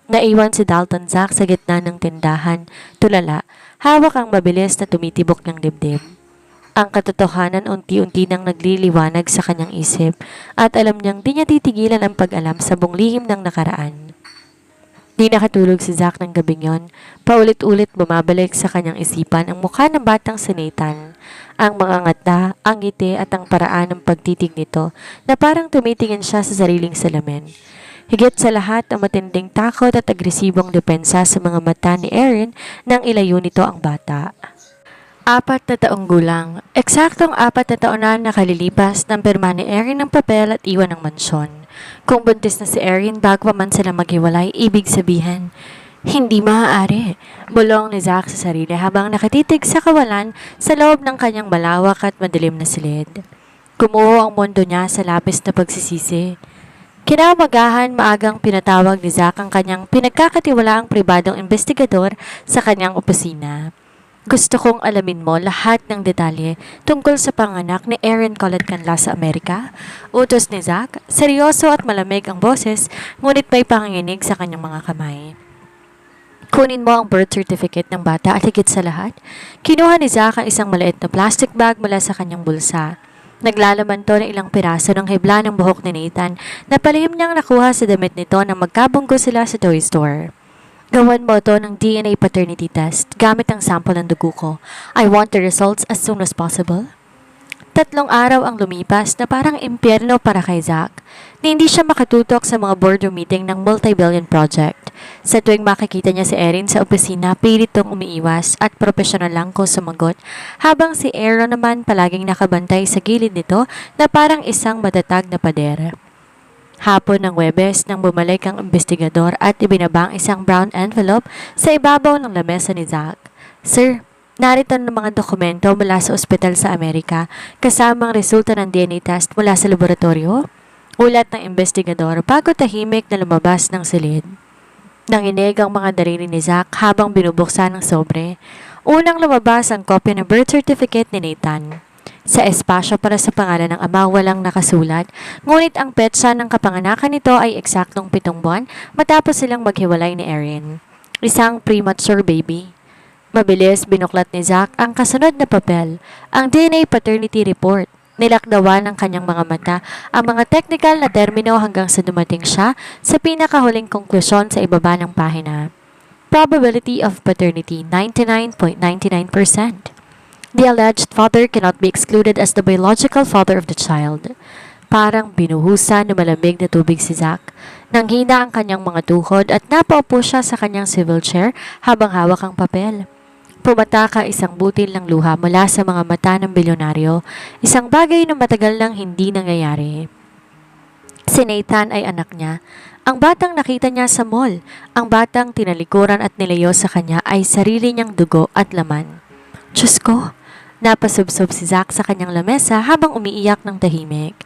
Naiwan si Dalton Zack sa gitna ng tindahan, tulala, hawak ang mabilis na tumitibok ng dibdib. Ang katotohanan unti-unti nang nagliliwanag sa kanyang isip at alam niyang di niya titigilan ang pag-alam sa buong lihim ng nakaraan. Di nakatulog si Zack ng gabing yon. Paulit-ulit bumabalik sa kanyang isipan ang mukha ng batang si Nathan. Ang mga ngata, ang ngiti at ang paraan ng pagtitig nito na parang tumitingin siya sa sariling salamin. Higit sa lahat ang matinding takot at agresibong depensa sa mga mata ni Erin nang ilayo nito ang bata. 4 na taong gulang. Eksaktong 4 na taon na nakalilipas nang pirma ni Erin ng papel at iwan ng mansyon. Kung buntis na si Erin bago pa man sila maghiwalay, ibig sabihin, hindi maaari. Bulong ni Zack sa sarili habang nakatitig sa kawalan sa loob ng kanyang malawak at madilim na silid. Gumuho ang mundo niya sa labis na pagsisisi. Kinaumagahan, maagang pinatawag ni Zack ang kanyang pinagkakatiwalaang pribadong investigador sa kanyang opisina. Gusto kong alamin mo lahat ng detalye tungkol sa panganak ni Erin Colette Canlas sa Amerika. Utos ni Zack, seryoso at malamig ang boses, ngunit may panginginig sa kanyang mga kamay. Kunin mo ang birth certificate ng bata at higit sa lahat, kinuha ni Zack ang isang maliit na plastic bag mula sa kanyang bulsa. Naglalaman to ng ilang piraso ng hibla ng buhok ni Nathan na palihim niyang nakuha sa damit nito nang magkabunggo sila sa toy store. Gawan mo to ng DNA paternity test gamit ang sample ng dugo ko. I want the results as soon as possible. 3 araw ang lumipas na parang impyerno para kay Zack na hindi siya makatutok sa mga boardroom meeting ng multi-billion project. Sa tuwing makikita niya si Erin sa opisina, pilit itong umiiwas at profesional lang ko sumagot habang si Aaron naman palaging nakabantay sa gilid nito na parang isang matatag na pader. Hapon ng Webes nang bumalik ang investigador at ibinaba ang isang brown envelope sa ibabaw ng lamesa ni Zack. Sir, narito ng mga dokumento mula sa ospital sa Amerika kasamang resulta ng DNA test mula sa laboratorio. Ulat ng investigador bago tahimik na lumabas ng silid. Nanginig ang mga daliri ni Zack habang binubuksan ng sobre. Unang lumabas ang kopya ng birth certificate ni Nathan. Sa espasyo para sa pangalan ng ama walang nakasulat, ngunit ang petsa ng kapanganakan nito ay eksaktong 7 buwan matapos silang maghiwalay ni Erin. Isang premature baby. Mabilis binuklat ni Zack ang kasunod na papel, ang DNA paternity report. Nilakdawan ng kanyang mga mata ang mga technical na termino hanggang sa dumating siya sa pinakahuling konklusyon sa ibaba ng pahina. Probability of paternity 99.99%. The alleged father cannot be excluded as the biological father of the child. Parang binuhusan ng malamig na tubig si Zack. Nanghina ang kanyang mga tuhod at napaupo siya sa kanyang civil chair habang hawak ang papel. Pumataka isang butil ng luha mula sa mga mata ng bilyonaryo, isang bagay na matagal nang hindi nangyayari. Si Nathan ay anak niya. Ang batang nakita niya sa mall, ang batang tinalikuran at nilayo sa kanya ay sarili niyang dugo at laman. Diyos ko! Napasubsob si Zack sa kanyang lamesa habang umiiyak ng tahimik.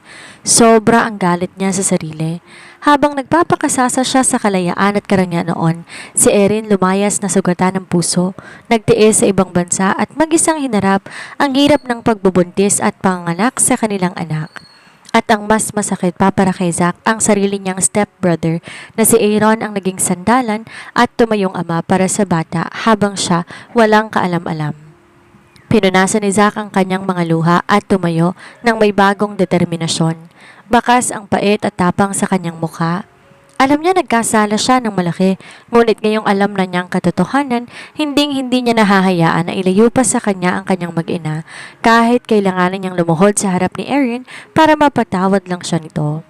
Sobra ang galit niya sa sarili. Habang nagpapakasasa siya sa kalayaan at karangyaan noon, si Erin lumayas na sugatan ng puso, nagtiis sa ibang bansa at mag-isang hinarap ang hirap ng pagbubuntis at panganak sa kanilang anak. At ang mas masakit pa para kay Zack, ang sarili niyang stepbrother na si Aaron ang naging sandalan at tumayong ama para sa bata habang siya walang kaalam-alam. Pinunasan ni Zack ang kanyang mga luha at tumayo ng may bagong determinasyon. Bakas ang pait at tapang sa kanyang mukha. Alam niya nagkasala siya ng malaki, ngunit ngayong alam na niyang katotohanan, hindi niya nahahayaan na ilayo pa sa kanya ang kanyang mag-ina, kahit kailanganin niyang lumuhod sa harap ni Erin para mapatawad lang siya nito.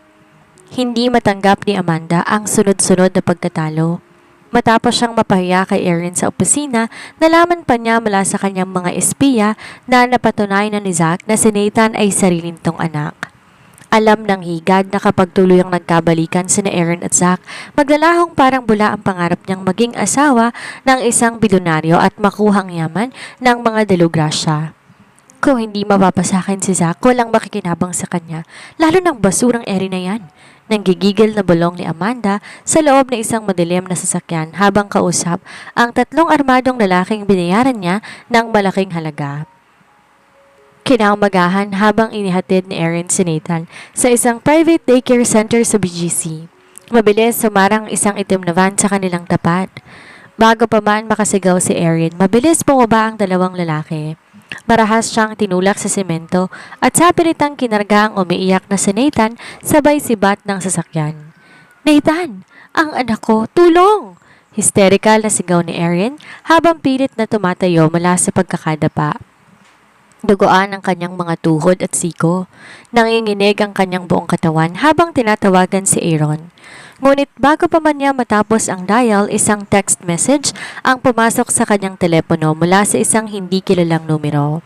Hindi matanggap ni Amanda ang sunod-sunod na pagtatalo. Matapos siyang mapahiya kay Erin sa opisina, nalaman pa niya mula sa kanyang mga espiya na napatunayan na ni Zack na si Nathan ay sarili nitong anak. Alam ng higad na kapag tuluyang nagkabalikan sina Erin at Zack, maglalahong parang bula ang pangarap niyang maging asawa ng isang bilyonaryo at makuhang yaman ng mga delugrasya. Kung hindi mapapasakin si Zack, walang makikinabang sa kanya, lalo ng basurang Erin na yan. Nanggigigil na bulong ni Amanda sa loob ng isang madilim na sasakyan habang kausap ang 3 armadong lalaking binayaran niya ng malaking halaga. Kinaumagahan habang inihatid ni Erin si Nathan sa isang private daycare center sa BGC. Mabilis sumarang isang itim na van sa kanilang tapat. Bago pa man makasigaw si Erin, mabilis bumaba ang dalawang lalaki. Marahas siyang tinulak sa semento at sa pilitang kinarga ang umiiyak na si Nathan sabay sibat ng sasakyan. Nathan! Ang anak ko! Tulong! Hysterical na sigaw ni Erin habang pilit na tumatayo mula sa pagkakadapa. Duguan ang kanyang mga tuhod at siko. Nanginginig ang kanyang buong katawan habang tinatawagan si Aaron. Ngunit bago pa man niya matapos ang dial, isang text message ang pumasok sa kanyang telepono mula sa isang hindi kilalang numero.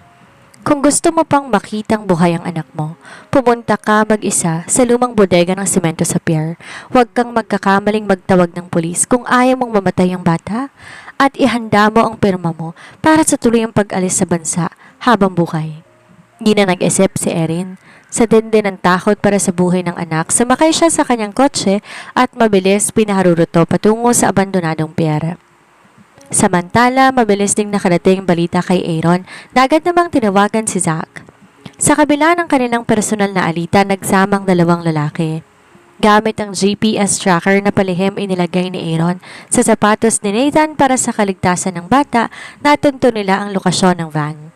Kung gusto mo pang makitang buhay ang anak mo, pumunta ka mag-isa sa lumang bodega ng semento sa pier. Huwag kang magkakamaling magtawag ng pulis kung ayaw mong mamatay ang bata at ihanda mo ang pirma mo para sa tuluyang pag-alis sa bansa habang buhay. Di na nag-isip si Erin. Sa tindi ng takot para sa buhay ng anak, sumakay siya sa kanyang kotse at mabilis pinaharuruto patungo sa abandonadong pier. Samantala, mabilis ding nakarating balita kay Aaron na agad namang tinawagan si Zach. Sa kabila ng kanilang personal na alitan, nagsamang dalawang lalaki. Gamit ang GPS tracker na palihim inilagay ni Aaron sa sapatos ni Nathan para sa kaligtasan ng bata, natunto nila ang lokasyon ng van.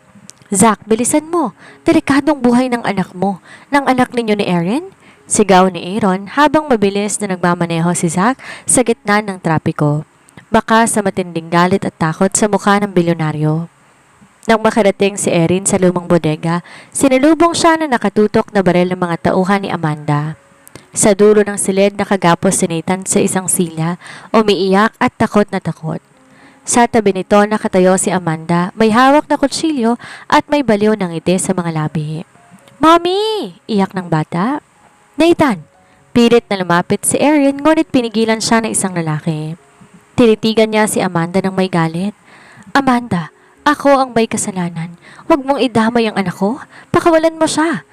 Zach, bilisan mo. Delikadong buhay ng anak mo. Ng anak ninyo ni Erin? Sigaw ni Aaron habang mabilis na nagmamaneho si Zach sa gitna ng trapiko. Baka sa matinding galit at takot sa mukha ng bilyonaryo. Nang makarating si Erin sa lumang bodega, sinalubong siya na nakatutok na baril ng mga tauhan ni Amanda. Sa dulo ng silid nakagapos si Nathan sa isang silya, umiiyak at takot na takot. Sa tabi nito nakatayo si Amanda, may hawak na kutsilyo at may baliw ng ngiti sa mga labi. Mommy! Iyak ng bata. Nathan! Pilit na lumapit si Erin ngunit pinigilan siya ng isang lalaki. Tinitigan niya si Amanda ng may galit. Amanda, ako ang may kasalanan. Huwag mong idamay ang anak ko. Pakawalan mo siya.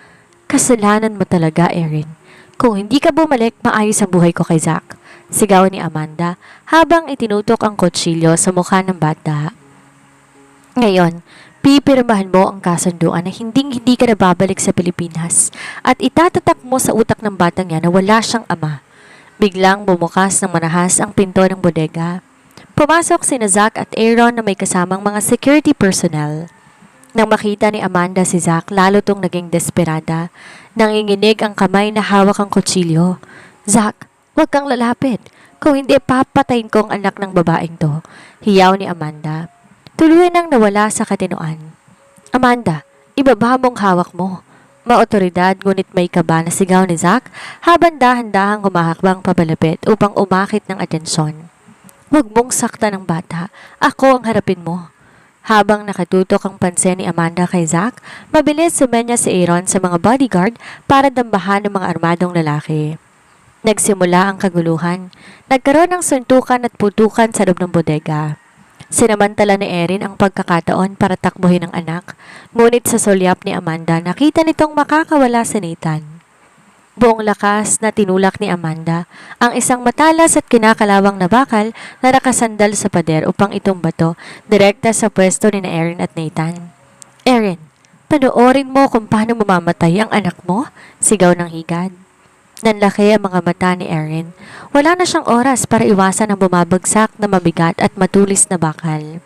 Kasalanan mo talaga, Erin. Kung hindi ka bumalik, maayos ang buhay ko kay Zach. Sigaw ni Amanda habang itinutok ang kutsilyo sa mukha ng bata. Ngayon, pipirmahan mo ang kasunduan na hindi ka na babalik sa Pilipinas at itatatak mo sa utak ng batang yan na wala siyang ama. Biglang bumukas ng marahas ang pinto ng bodega. Pumasok sina Zach at Aaron na may kasamang mga security personnel. Nang makita ni Amanda si Zach, lalo tong naging desperada. Nanginginig ang kamay na hawak ang kutsilyo. Zach, huwag kang lalapit. Kung hindi, papatayin ko ang anak ng babaeng to. Hiyaw ni Amanda. Tuluyan nang nawala sa katinoan. Amanda, ibaba mong hawak mo. Maotoridad ngunit may kaba na sigaw ni Zach habang dahan-dahang humahakbang papalapit upang umakit ng atensyon. Huwag mong sakta ng bata. Ako ang harapin mo. Habang nakatutok ang pansin ni Amanda kay Zach, mabilis sumenya si Aaron sa mga bodyguard para dambahan ng mga armadong lalaki. Nagsimula ang kaguluhan. Nagkaroon ng suntukan at putukan sa loob ng bodega. Sinamantala ni Erin ang pagkakataon para takbuhin ang anak, ngunit sa sulyap ni Amanda nakita nitong makakawala si Nathan. Buong lakas na tinulak ni Amanda ang isang matalas at kinakalawang na bakal na nakasandal sa pader upang itumba to direkta sa pwesto ni Erin at Nathan. Erin, panoorin mo kung paano mamamatay ang anak mo, sigaw ng higad. Nanlaki ang mga mata ni Erin. Wala na siyang oras para iwasan ang bumabagsak na mabigat at matulis na bakal.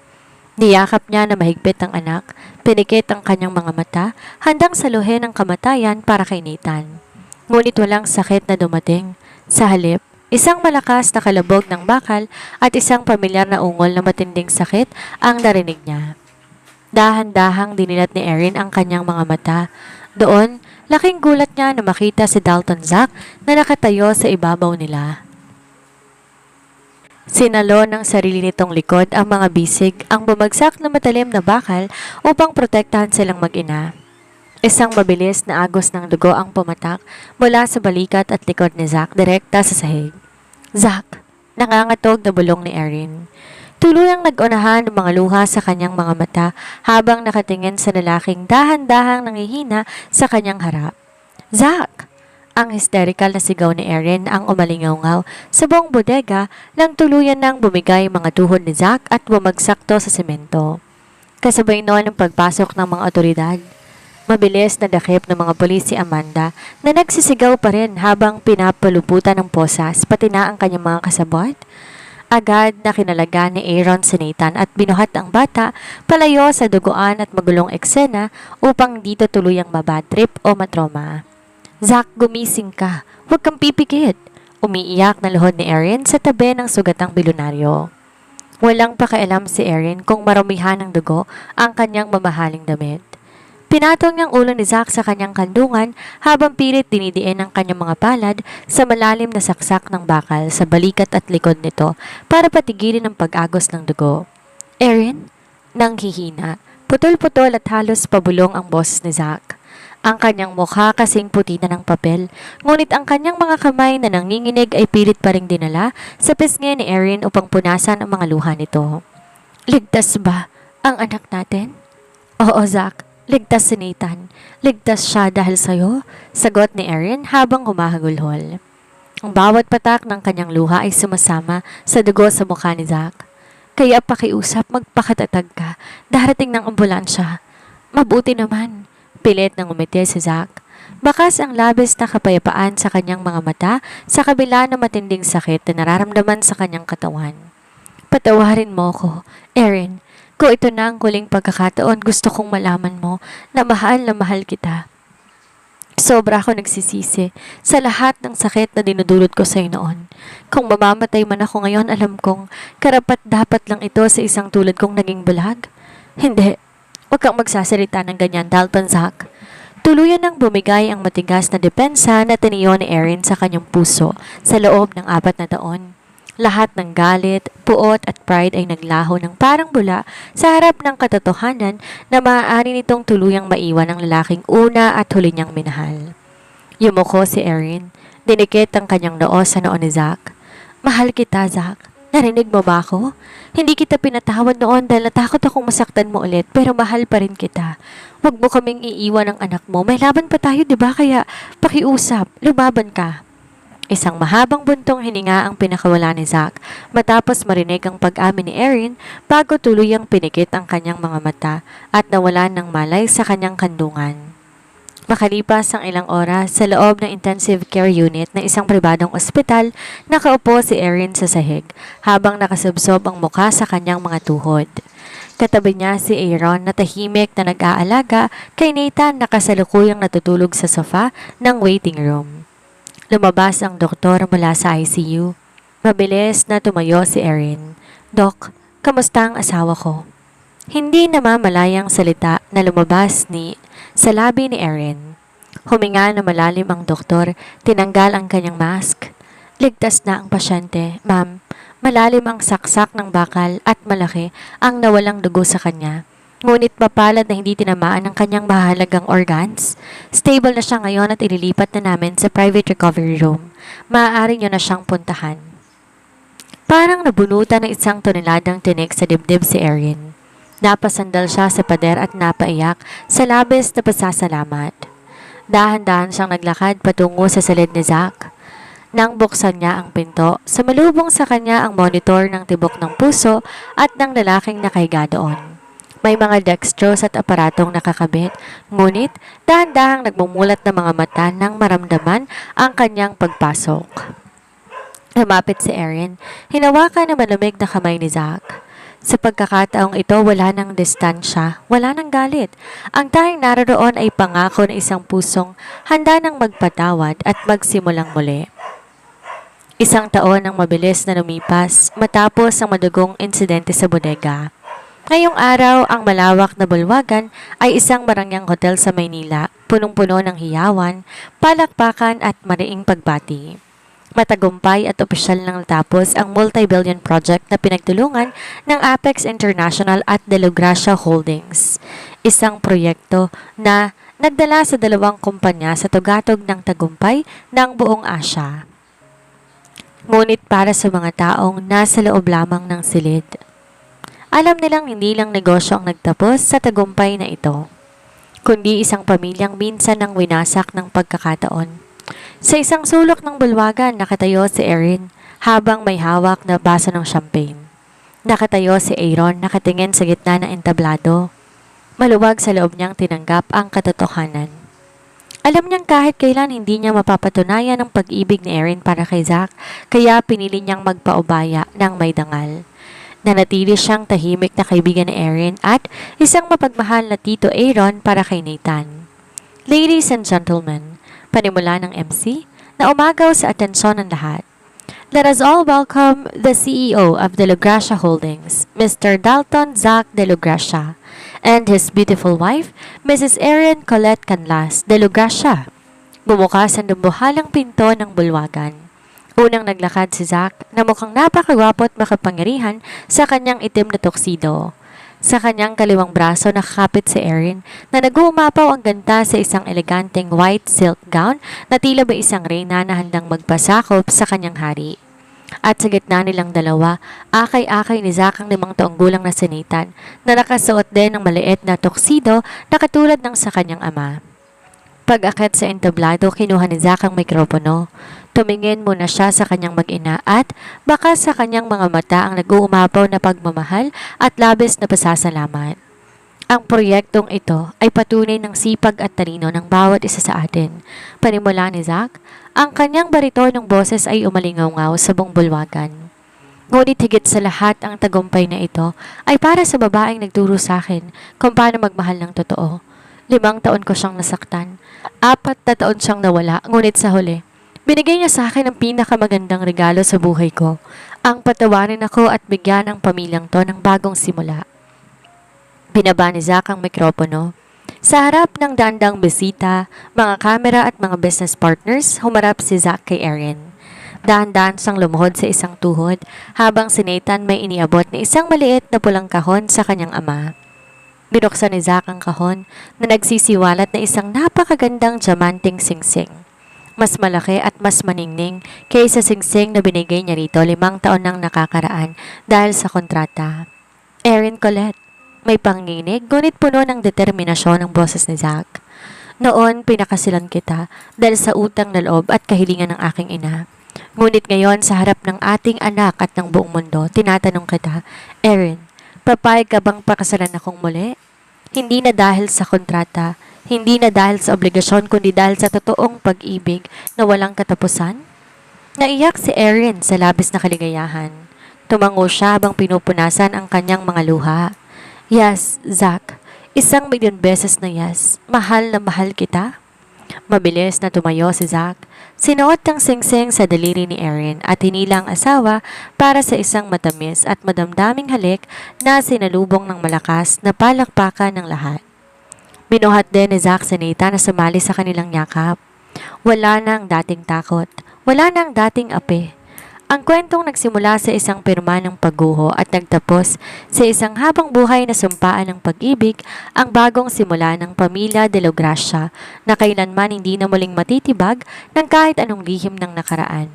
Niyakap niya na mahigpit ang anak, pinikit ang kanyang mga mata, handang saluhin ang kamatayan para kay Nathan. Ngunit walang sakit na dumating. Sa halip, isang malakas na kalabog ng bakal at isang pamilyar na ungol na matinding sakit ang narinig niya. Dahan-dahang dinilat ni Erin ang kanyang mga mata. Doon, laking gulat niya na makita si Dalton Zach na nakatayo sa ibabaw nila. Sinalo ng sarili nitong likod ang mga bisig ang bumagsak na matalim na bakal upang protektahan silang mag-ina. Isang mabilis na agos ng dugo ang pumatak mula sa balikat at likod ni Zach direkta sa sahig. Zach, nangangatog na bulong ni Erin. Tuluyang nag-unahan ng mga luha sa kanyang mga mata habang nakatingin sa lalaking dahan-dahang nangihina sa kanyang harap. Zach! Ang hysterical na sigaw ni Erin ang umalingaw-ngaw sa buong bodega nang tuluyan nang bumigay mga tuhod ni Zach at bumagsak to sa semento. Kasabay noon ang pagpasok ng mga otoridad. Mabilis na dakip ng mga pulis si Amanda na nagsisigaw pa rin habang pinapuluputan ng posas pati na ang kanyang mga kasabwat. Agad na kinalaga ni Aaron si Nathan at binuhat ang bata palayo sa duguan at magulong eksena upang dito tuluyang mabadtrip o matroma. Zack, gumising ka. Huwag kang pipikit. Umiiyak na luhod ni Erin sa tabi ng sugatang bilonaryo. Walang pakialam si Erin kung marumihan ng dugo ang kanyang mamahaling damit. Pinatong niyang ulo ni Zack sa kanyang kandungan habang pilit dinidiin ang kanyang mga palad sa malalim na saksak ng bakal sa balikat at likod nito para patigilin ang pag-agos ng dugo. Erin? Nang hihina, putol-putol at halos pabulong ang boses ni Zack. Ang kanyang mukha kasing puti na ng papel, ngunit ang kanyang mga kamay na nanginginig ay pilit pa ring dinala sa pisngi ni Erin upang punasan ang mga luha nito. Ligtas ba ang anak natin? Oo, Zack. Ligtas si Nathan. Ligtas siya dahil sa'yo, sagot ni Erin habang humahagulhol. Ang bawat patak ng kanyang luha ay sumasama sa dugo sa mukha ni Zack. Kaya pakiusap, magpakatatag ka. Darating ng ambulansya. Mabuti naman. Pilit nang umiti si Zack. Bakas ang labis na kapayapaan sa kanyang mga mata sa kabila ng matinding sakit na nararamdaman sa kanyang katawan. Patawarin mo ko, Erin. Kung ito na ang huling pagkakataon, gusto kong malaman mo na mahal kita. Sobra ako nagsisisi sa lahat ng sakit na dinudulot ko sa iyo noon. Kung mamamatay man ako ngayon, alam kong karapat-dapat lang ito sa isang tulad kong naging bulag. Hindi, huwag kang magsasalita ng ganyan, Dalton, Zack. Tuluyan nang bumigay ang matigas na depensa na tiniyo ni Erin sa kanyang puso sa loob ng 4 na taon. Lahat ng galit, puot at pride ay naglaho ng parang bula sa harap ng katotohanan na maaari nitong tuluyang maiwan ang lalaking una at huli niyang minahal. Yumuko si Erin. Dinikit ang kanyang noo sa noo ni Zack. Mahal kita, Zack. Narinig mo ba ako? Hindi kita pinatawad noon dahil natakot akong masaktan mo ulit, pero mahal pa rin kita. Huwag mo kaming iiwan ng anak mo. May laban pa tayo, di ba? Kaya pakiusap, lumaban ka. Isang mahabang buntong hininga ang pinakawala ni Zack matapos marinig ang pag-amin ni Erin bago tuluyang pinikit ang kanyang mga mata at nawalan ng malay sa kanyang kandungan. Makalipas ang ilang oras sa loob ng intensive care unit ng isang pribadong ospital, nakaupo si Erin sa sahig habang nakasubsob ang mukha sa kanyang mga tuhod. Katabi niya si Aaron na tahimik na nag-aalaga kay Nathan na kasalukuyang natutulog sa sofa ng waiting room. Lumabas ang doktor mula sa ICU. Mabilis na tumayo si Erin. Dok, kamusta ang asawa ko? Hindi namamalayang salita na lumabas sa labi ni Erin. Huminga na malalim ang doktor, tinanggal ang kanyang mask. Ligtas na ang pasyente, ma'am. Malalim ang saksak ng bakal at malaki ang nawalang dugo sa kanya. Ngunit mapalad na hindi tinamaan ang kanyang mahalagang organs. Stable na siya ngayon at ililipat na namin sa private recovery room. Maaari niyo na siyang puntahan. Parang nabunutan ng isang toneladang tinik sa dibdib si Erin. Napasandal siya sa pader at napaiyak sa labis na pasasalamat. Dahan-dahan siyang naglakad patungo sa silid ni Zack. Nang buksan niya ang pinto, sumalubong sa kanya ang monitor ng tibok ng puso at ng lalaking nakahiga doon. May mga dextrose at aparatong nakakabit, ngunit dahan-dahang nagmumulat ng mga mata nang maramdaman ang kanyang pagpasok. Lumapit si Erin, hinawakan ng malamig na kamay ni Zack. Sa pagkakataong ito, wala ng distansya, wala ng galit. Ang tanging naroon ay pangako ng isang pusong handa ng magpatawad at magsimulang muli. 1 taon ang mabilis na lumipas matapos ang madugong insidente sa bodega. Ngayong araw, ang malawak na bulwagan ay isang marangyang hotel sa Maynila, punong-puno ng hiyawan, palakpakan at mariing pagbati. Matagumpay at opisyal nang natapos ang multi-billion project na pinagtulungan ng Apex International at Delogracia Holdings. Isang proyekto na nagdala sa 2 kumpanya sa tugatog ng tagumpay ng buong Asya. Ngunit para sa mga taong nasa loob lamang ng silid, alam nilang hindi lang negosyo ang nagtapos sa tagumpay na ito, kundi isang pamilyang minsan nang winasak ng pagkakataon. Sa isang sulok ng bulwagan, nakatayo si Erin habang may hawak na baso ng champagne. Nakatayo si Aaron nakatingin sa gitna ng entablado. Maluwag sa loob niyang tinanggap ang katotohanan. Alam niyang kahit kailan hindi niya mapapatunayan ang pag-ibig ni Erin para kay Zack, kaya pinili niyang magpaubaya ng may dangal. Nanatili siyang tahimik na kaibigan ni Erin at isang mapagmahal na Tito Aaron para kay Nathan. Ladies and gentlemen, panimula ng MC na umagaw sa atensyon ng lahat. Let us all welcome the CEO of De La Gracia Holdings, Mr. Dalton Zack De La Gracia, and his beautiful wife, Mrs. Erin Colette Canlas De La Gracia. Bumukas ang dumbuhalang pinto ng bulwagan. Unang naglakad si Zack na mukhang napakagwapo at makapangyarihan sa kanyang itim na tuxedo. Sa kanyang kaliwang braso nakakapit si Erin na nag-uumapaw ang ganda sa isang eleganteng white silk gown na tila ba isang reyna na handang magpasakop sa kanyang hari. At sa gitna nilang dalawa, akay-akay ni Zack ang 5 taong gulang na si Nathan na nakasuot din ng maliit na tuxedo na katulad ng sa kanyang ama. Pag-akit sa entablado, kinuha ni Zack ang mikropono. Tumingin muna siya sa kanyang mag-ina at baka sa kanyang mga mata ang nag-uumapaw na pagmamahal at labis na pasasalamat. Ang proyektong ito ay patunay ng sipag at talino ng bawat isa sa atin. Panimula ni Zack, ang kanyang baritonong boses ay umalingaw-ngaw sa buong bulwagan. Ngunit higit sa lahat ang tagumpay na ito ay para sa babaeng nagturo sa akin kung paano magmahal ng totoo. 5 taon ko siyang nasaktan. 4 na taon siyang nawala, ngunit sa huli, binigay niya sa akin ang pinakamagandang regalo sa buhay ko, ang patawarin ako at bigyan ang pamilyang to ng bagong simula. Binaba ni Zack ang mikropono. Sa harap ng dandang bisita, mga kamera at mga business partners, humarap si Zack kay Erin. Dahan-dahan siyang lumuhod sa isang tuhod habang si Nathan may iniabot na isang maliit na pulang kahon sa kanyang ama. Binuksan ni Zack ang kahon na nagsisiwalat na isang napakagandang diamanting singsing. Mas malaki at mas maningning kaysa singsing na binigay niya rito 5 taon nang nakakaraan dahil sa kontrata. Erin Colette, may panginginig ngunit puno ng determinasyon ang boses ni Zack. Noon, pinakasilan kita dahil sa utang na loob at kahilingan ng aking ina. Ngunit ngayon, sa harap ng ating anak at ng buong mundo, tinatanong kita, Erin, papayag ka bang pakasalan akong muli? Hindi na dahil sa kontrata, hindi na dahil sa obligasyon, kundi dahil sa totoong pag-ibig na walang katapusan? Naiyak si Erin sa labis na kaligayahan. Tumango siya habang pinupunasan ang kanyang mga luha. Yes, Zack, 1,000,000 beses na yes. Mahal na mahal kita. Mabilis na tumayo si Zack. Sinuot ang singsing sa daliri ni Erin at hinila ang asawa para sa isang matamis at madamdaming halik na sinalubong ng malakas na palakpakan ng lahat. Binuhat din ni Zack si Nathan na sumali sa kanilang yakap. Wala na ang dating takot. Wala na ang dating ape. Ang kwentong nagsimula sa isang pirma ng pagguho at nagtapos sa isang habang buhay na sumpaan ng pag-ibig, ang bagong simula ng pamilya De La Gracia na kailanman hindi na muling matitibag ng kahit anong lihim ng nakaraan.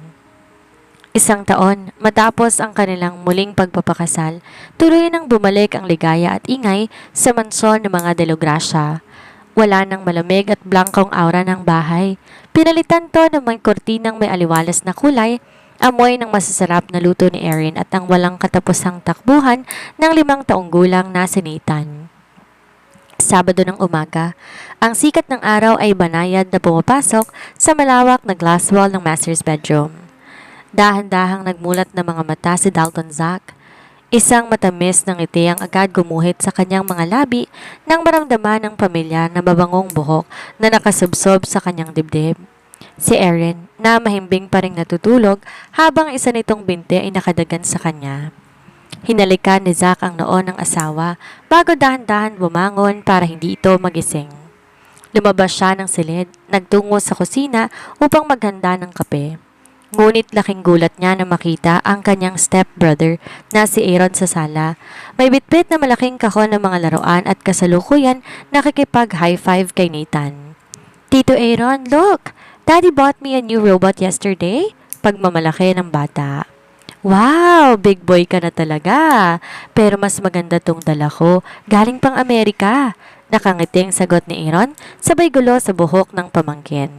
1 taon matapos ang kanilang muling pagpapakasal, tuloy nang bumalik ang ligaya at ingay sa mansyon ng mga De La Gracia. Wala nang malamig at blankong aura ng bahay. Pinalitan to ng may kortinang may aliwalas na kulay, amoy ng masasarap na luto ni Erin at ang walang katapusang takbuhan ng 5 taong gulang na si Nathan. Sabado ng umaga, ang sikat ng araw ay banayad na pumapasok sa malawak na glass wall ng master's bedroom. Dahan-dahang nagmulat na mga mata si Dalton Zack. Isang matamis ng ngiti ang agad gumuhit sa kanyang mga labi nang maramdaman ng pamilya na mabangong buhok na nakasubsob sa kanyang dibdib. Si Erin, na mahimbing pa ring natutulog habang isa nitong binti ay nakadagan sa kanya. Hinalikan ni Zack ang noo ng asawa bago dahan-dahan bumangon para hindi ito magising. Lumabas siya ng silid, nagtungo sa kusina upang maghanda ng kape. Ngunit laking gulat niya na makita ang kanyang stepbrother na si Aaron sa sala. May bitbit na malaking kahon ng mga laruan at kasalukuyan nakikipag-high five kay Nathan. Tito Aaron, look! Daddy bought me a new robot yesterday. Pagmamalaki ng bata. Wow, big boy ka na talaga. Pero mas maganda tong dala ko. Galing pang Amerika. Nakangiting sagot ni Aaron, sabay gulo sa buhok ng pamangkin.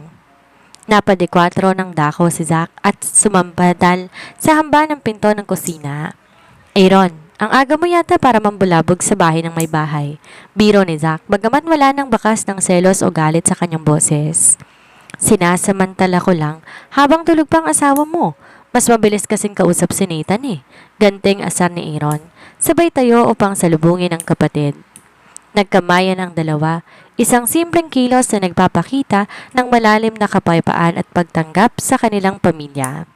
Napadekwatro ng dako si Zack at sumampadal sa hamba ng pinto ng kusina. Aaron, Ang aga mo yata para mambulabog sa bahay ng may bahay. Biro ni Zack, bagamat wala nang bakas ng selos o galit sa kanyang boses. Sinasamantala ko lang habang tulog pa ang asawa mo. Mas mabilis kasing kausap si Nathan eh. Ganting asar ni Aaron. Sabay tayo upang salubungin ang kapatid. Nagkamayan ang dalawa, isang simpleng kilos na nagpapakita ng malalim na kapayapaan at pagtanggap sa kanilang pamilya.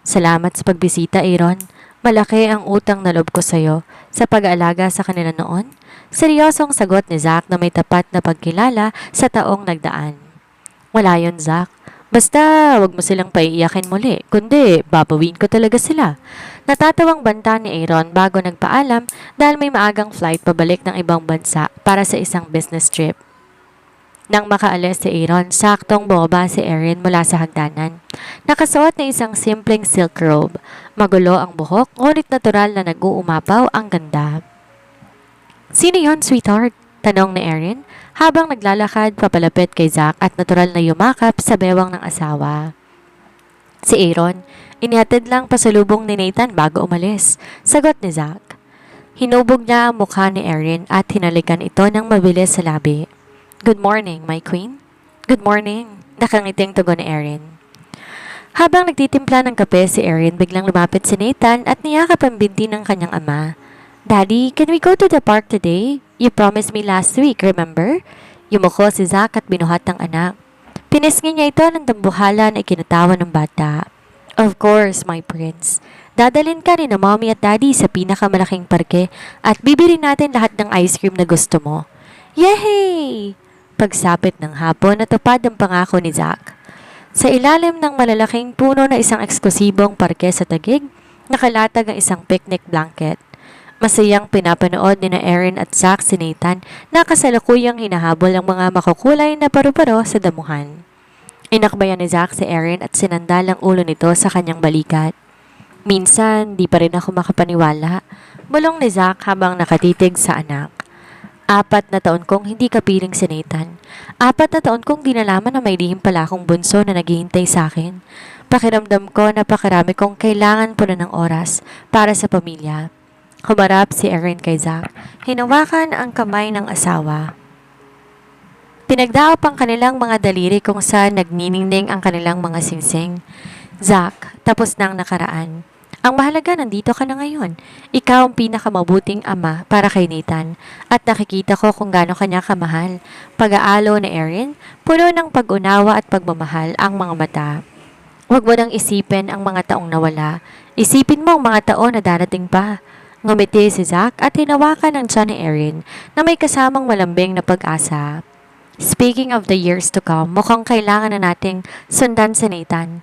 Salamat sa pagbisita, Aaron. Malaki ang utang na loob ko sa'yo sa pag-aalaga sa kanila noon. Seryosong sagot ni Zack na may tapat na pagkilala sa taong nagdaan. Wala yun, Zack. Basta wag mo silang paiiyakin muli, kundi babawin ko talaga sila. Natatawang banta ni Aaron bago nagpaalam dahil may maagang flight pabalik ng ibang bansa para sa isang business trip. Nang makaalis si Aaron, saktong bumaba si Erin mula sa hagdanan. Nakasuot na isang simpleng silk robe. Magulo ang buhok, ngunit natural na nag-uumapaw ang ganda. Sino yon, sweetheart? Tanong ni Erin habang naglalakad papalapit kay Zack at natural na yumakap sa bewang ng asawa. Si Aaron, inihatid lang pasalubong ni Nathan bago umalis. Sagot ni Zack. Hinubog niya ang mukha ni Erin at hinalikan ito ng mabilis sa labi. Good morning, my queen. Good morning. Nakangiting tugon ni Erin. Habang nagtitimpla ng kape si Erin, biglang lumapit si Nathan at niyakap ang binti ng kanyang ama. Daddy, can we go to the park today? You promised me last week, remember? Yumuko si Zack at binuhat ng anak. Pinisngi niya ito ng dambuhala na ikinatawa ng bata. Of course, my prince. Dadalhin ka ni na mommy at daddy sa pinakamalaking parke at bibili natin lahat ng ice cream na gusto mo. Yay! Pagsapit ng hapon, natupad ang pangako ni Zack. Sa ilalim ng malalaking puno na isang eksklusibong parke sa Taguig, nakalatag ang isang picnic blanket. Masayang pinapanood ni na Erin at Zack si Nathan na kasalukuyang hinahabol ang mga makukulay na paru-paro sa damuhan. Inakbayan ni Zack si Erin at sinandal ang ulo nito sa kanyang balikat. Minsan, di pa rin ako makapaniwala. Bulong ni Zack habang nakatitig sa anak. 4 na taon kong hindi kapiling si Nathan. 4 na taon kong di nalaman na may lihim pala akong bunso na naghihintay sa akin. Pakiramdam ko na pakarami kong kailangan po na ng oras para sa pamilya. Humarap si Erin kay Zack. Hinawakan ang kamay ng asawa. Pinagdaop ang kanilang mga daliri kung saan nagniningning ang kanilang mga singsing. Zack, tapos na ang nakaraan. Ang mahalaga, nandito ka na ngayon. Ikaw ang pinakamabuting ama para kay Nathan. At nakikita ko kung gaano kanya kamahal. Pag-aalo ni Erin, puno ng pag-unawa at pagmamahal ang mga mata. Huwag mo nang isipin ang mga taong nawala. Isipin mo ang mga taon na darating pa. Ngumiti si Zack at hinawakan ng tiyan ni Erin na may kasamang malambing na pag-asa. Speaking of the years to come, mukhang kailangan na nating sundan si Nathan.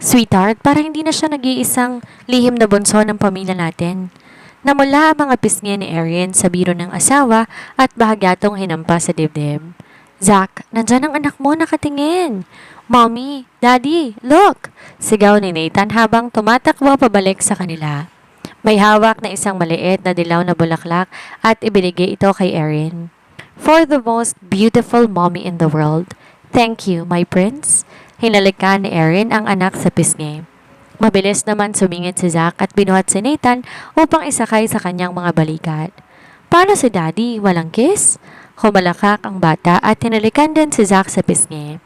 Sweetheart, para hindi na siya nag-iisang lihim na bunso ng pamilya natin. Namula ang mga pisngi ni Erin sa biro ng asawa at bahagyatong hinampa sa dibdib. Zack, nandyan ang anak mo nakatingin. Mommy, Daddy, look! Sigaw ni Nathan habang tumatakbo pabalik sa kanila. May hawak na isang maliit na dilaw na bulaklak at ibinigay ito kay Erin. For the most beautiful mommy in the world. Thank you, my prince. Hinalikan ni Erin ang anak sa pisngi. Mabilis naman sumingit si Zack at binuhat si Nathan upang isakay sa kanyang mga balikat. Paano si Daddy? Walang kiss? Humalakak ang bata at hinalikan din si Zack sa pisngi.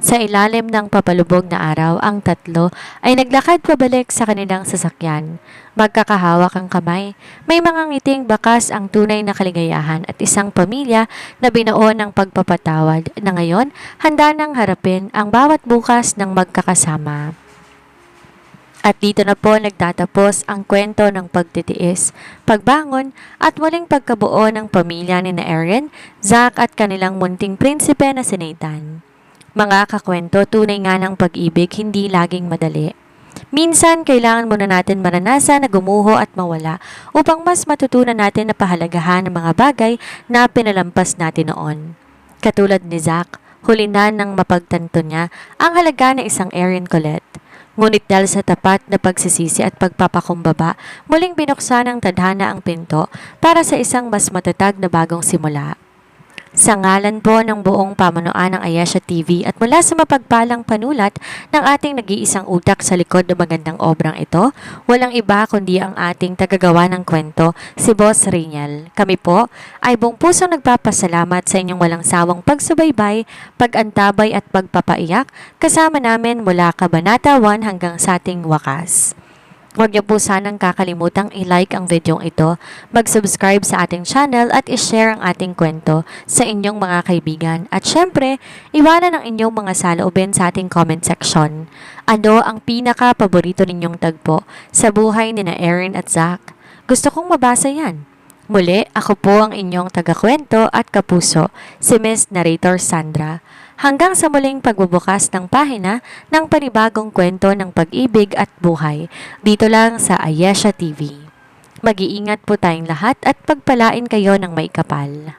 Sa ilalim ng papalubog na araw, ang tatlo ay naglakad pabalik sa kanilang sasakyan. Magkakahawak ang kamay, may mga ngiting bakas ang tunay na kaligayahan at isang pamilya na binuo ng pagpapatawad na ngayon handa nang harapin ang bawat bukas ng magkakasama. At dito na po nagtatapos ang kwento ng pagtitiis, pagbangon at muling pagkabuo ng pamilya ni na Erin, Zack at kanilang munting prinsipe na si Nathan. Mga kakwento, tunay nga ng pag-ibig, hindi laging madali. Minsan, kailangan muna natin maranasan na gumuho at mawala upang mas matutunan natin na pahalagahan ang mga bagay na pinalampas natin noon. Katulad ni Zack, huli na nang mapagtanto niya ang halaga ng isang Erin Colette. Ngunit dahil sa tapat na pagsisisi at pagpapakumbaba, muling binuksan ng tadhana ang pinto para sa isang mas matatag na bagong simula. Sa ngalan po ng buong pamunuan ng Ayesha TV at mula sa mapagpalang panulat ng ating nag-iisang utak sa likod ng magandang obrang ito, walang iba kundi ang ating tagagawa ng kwento, si Boss Reynal. Kami po ay buong pusong nagpapasalamat sa inyong walang sawang pagsubaybay, pag-antabay at pagpapaiyak kasama namin mula Kabanata 1 hanggang sa ating wakas. Huwag niyo po sanang kakalimutang i-like ang videong ito, mag-subscribe sa ating channel at i-share ang ating kwento sa inyong mga kaibigan. At syempre, iwanan ang inyong mga saloobin sa ating comment section. Ano ang pinaka-paborito ninyong tagpo sa buhay ni na Erin at Zach? Gusto kong mabasa yan. Muli, ako po ang inyong tagakwento at kapuso, si Miss Narrator Sandra. Hanggang sa muling pagbubukas ng pahina ng panibagong kwento ng pag-ibig at buhay, dito lang sa Ayesha TV. Mag-iingat po tayong lahat at pagpalain kayo ng may kapal.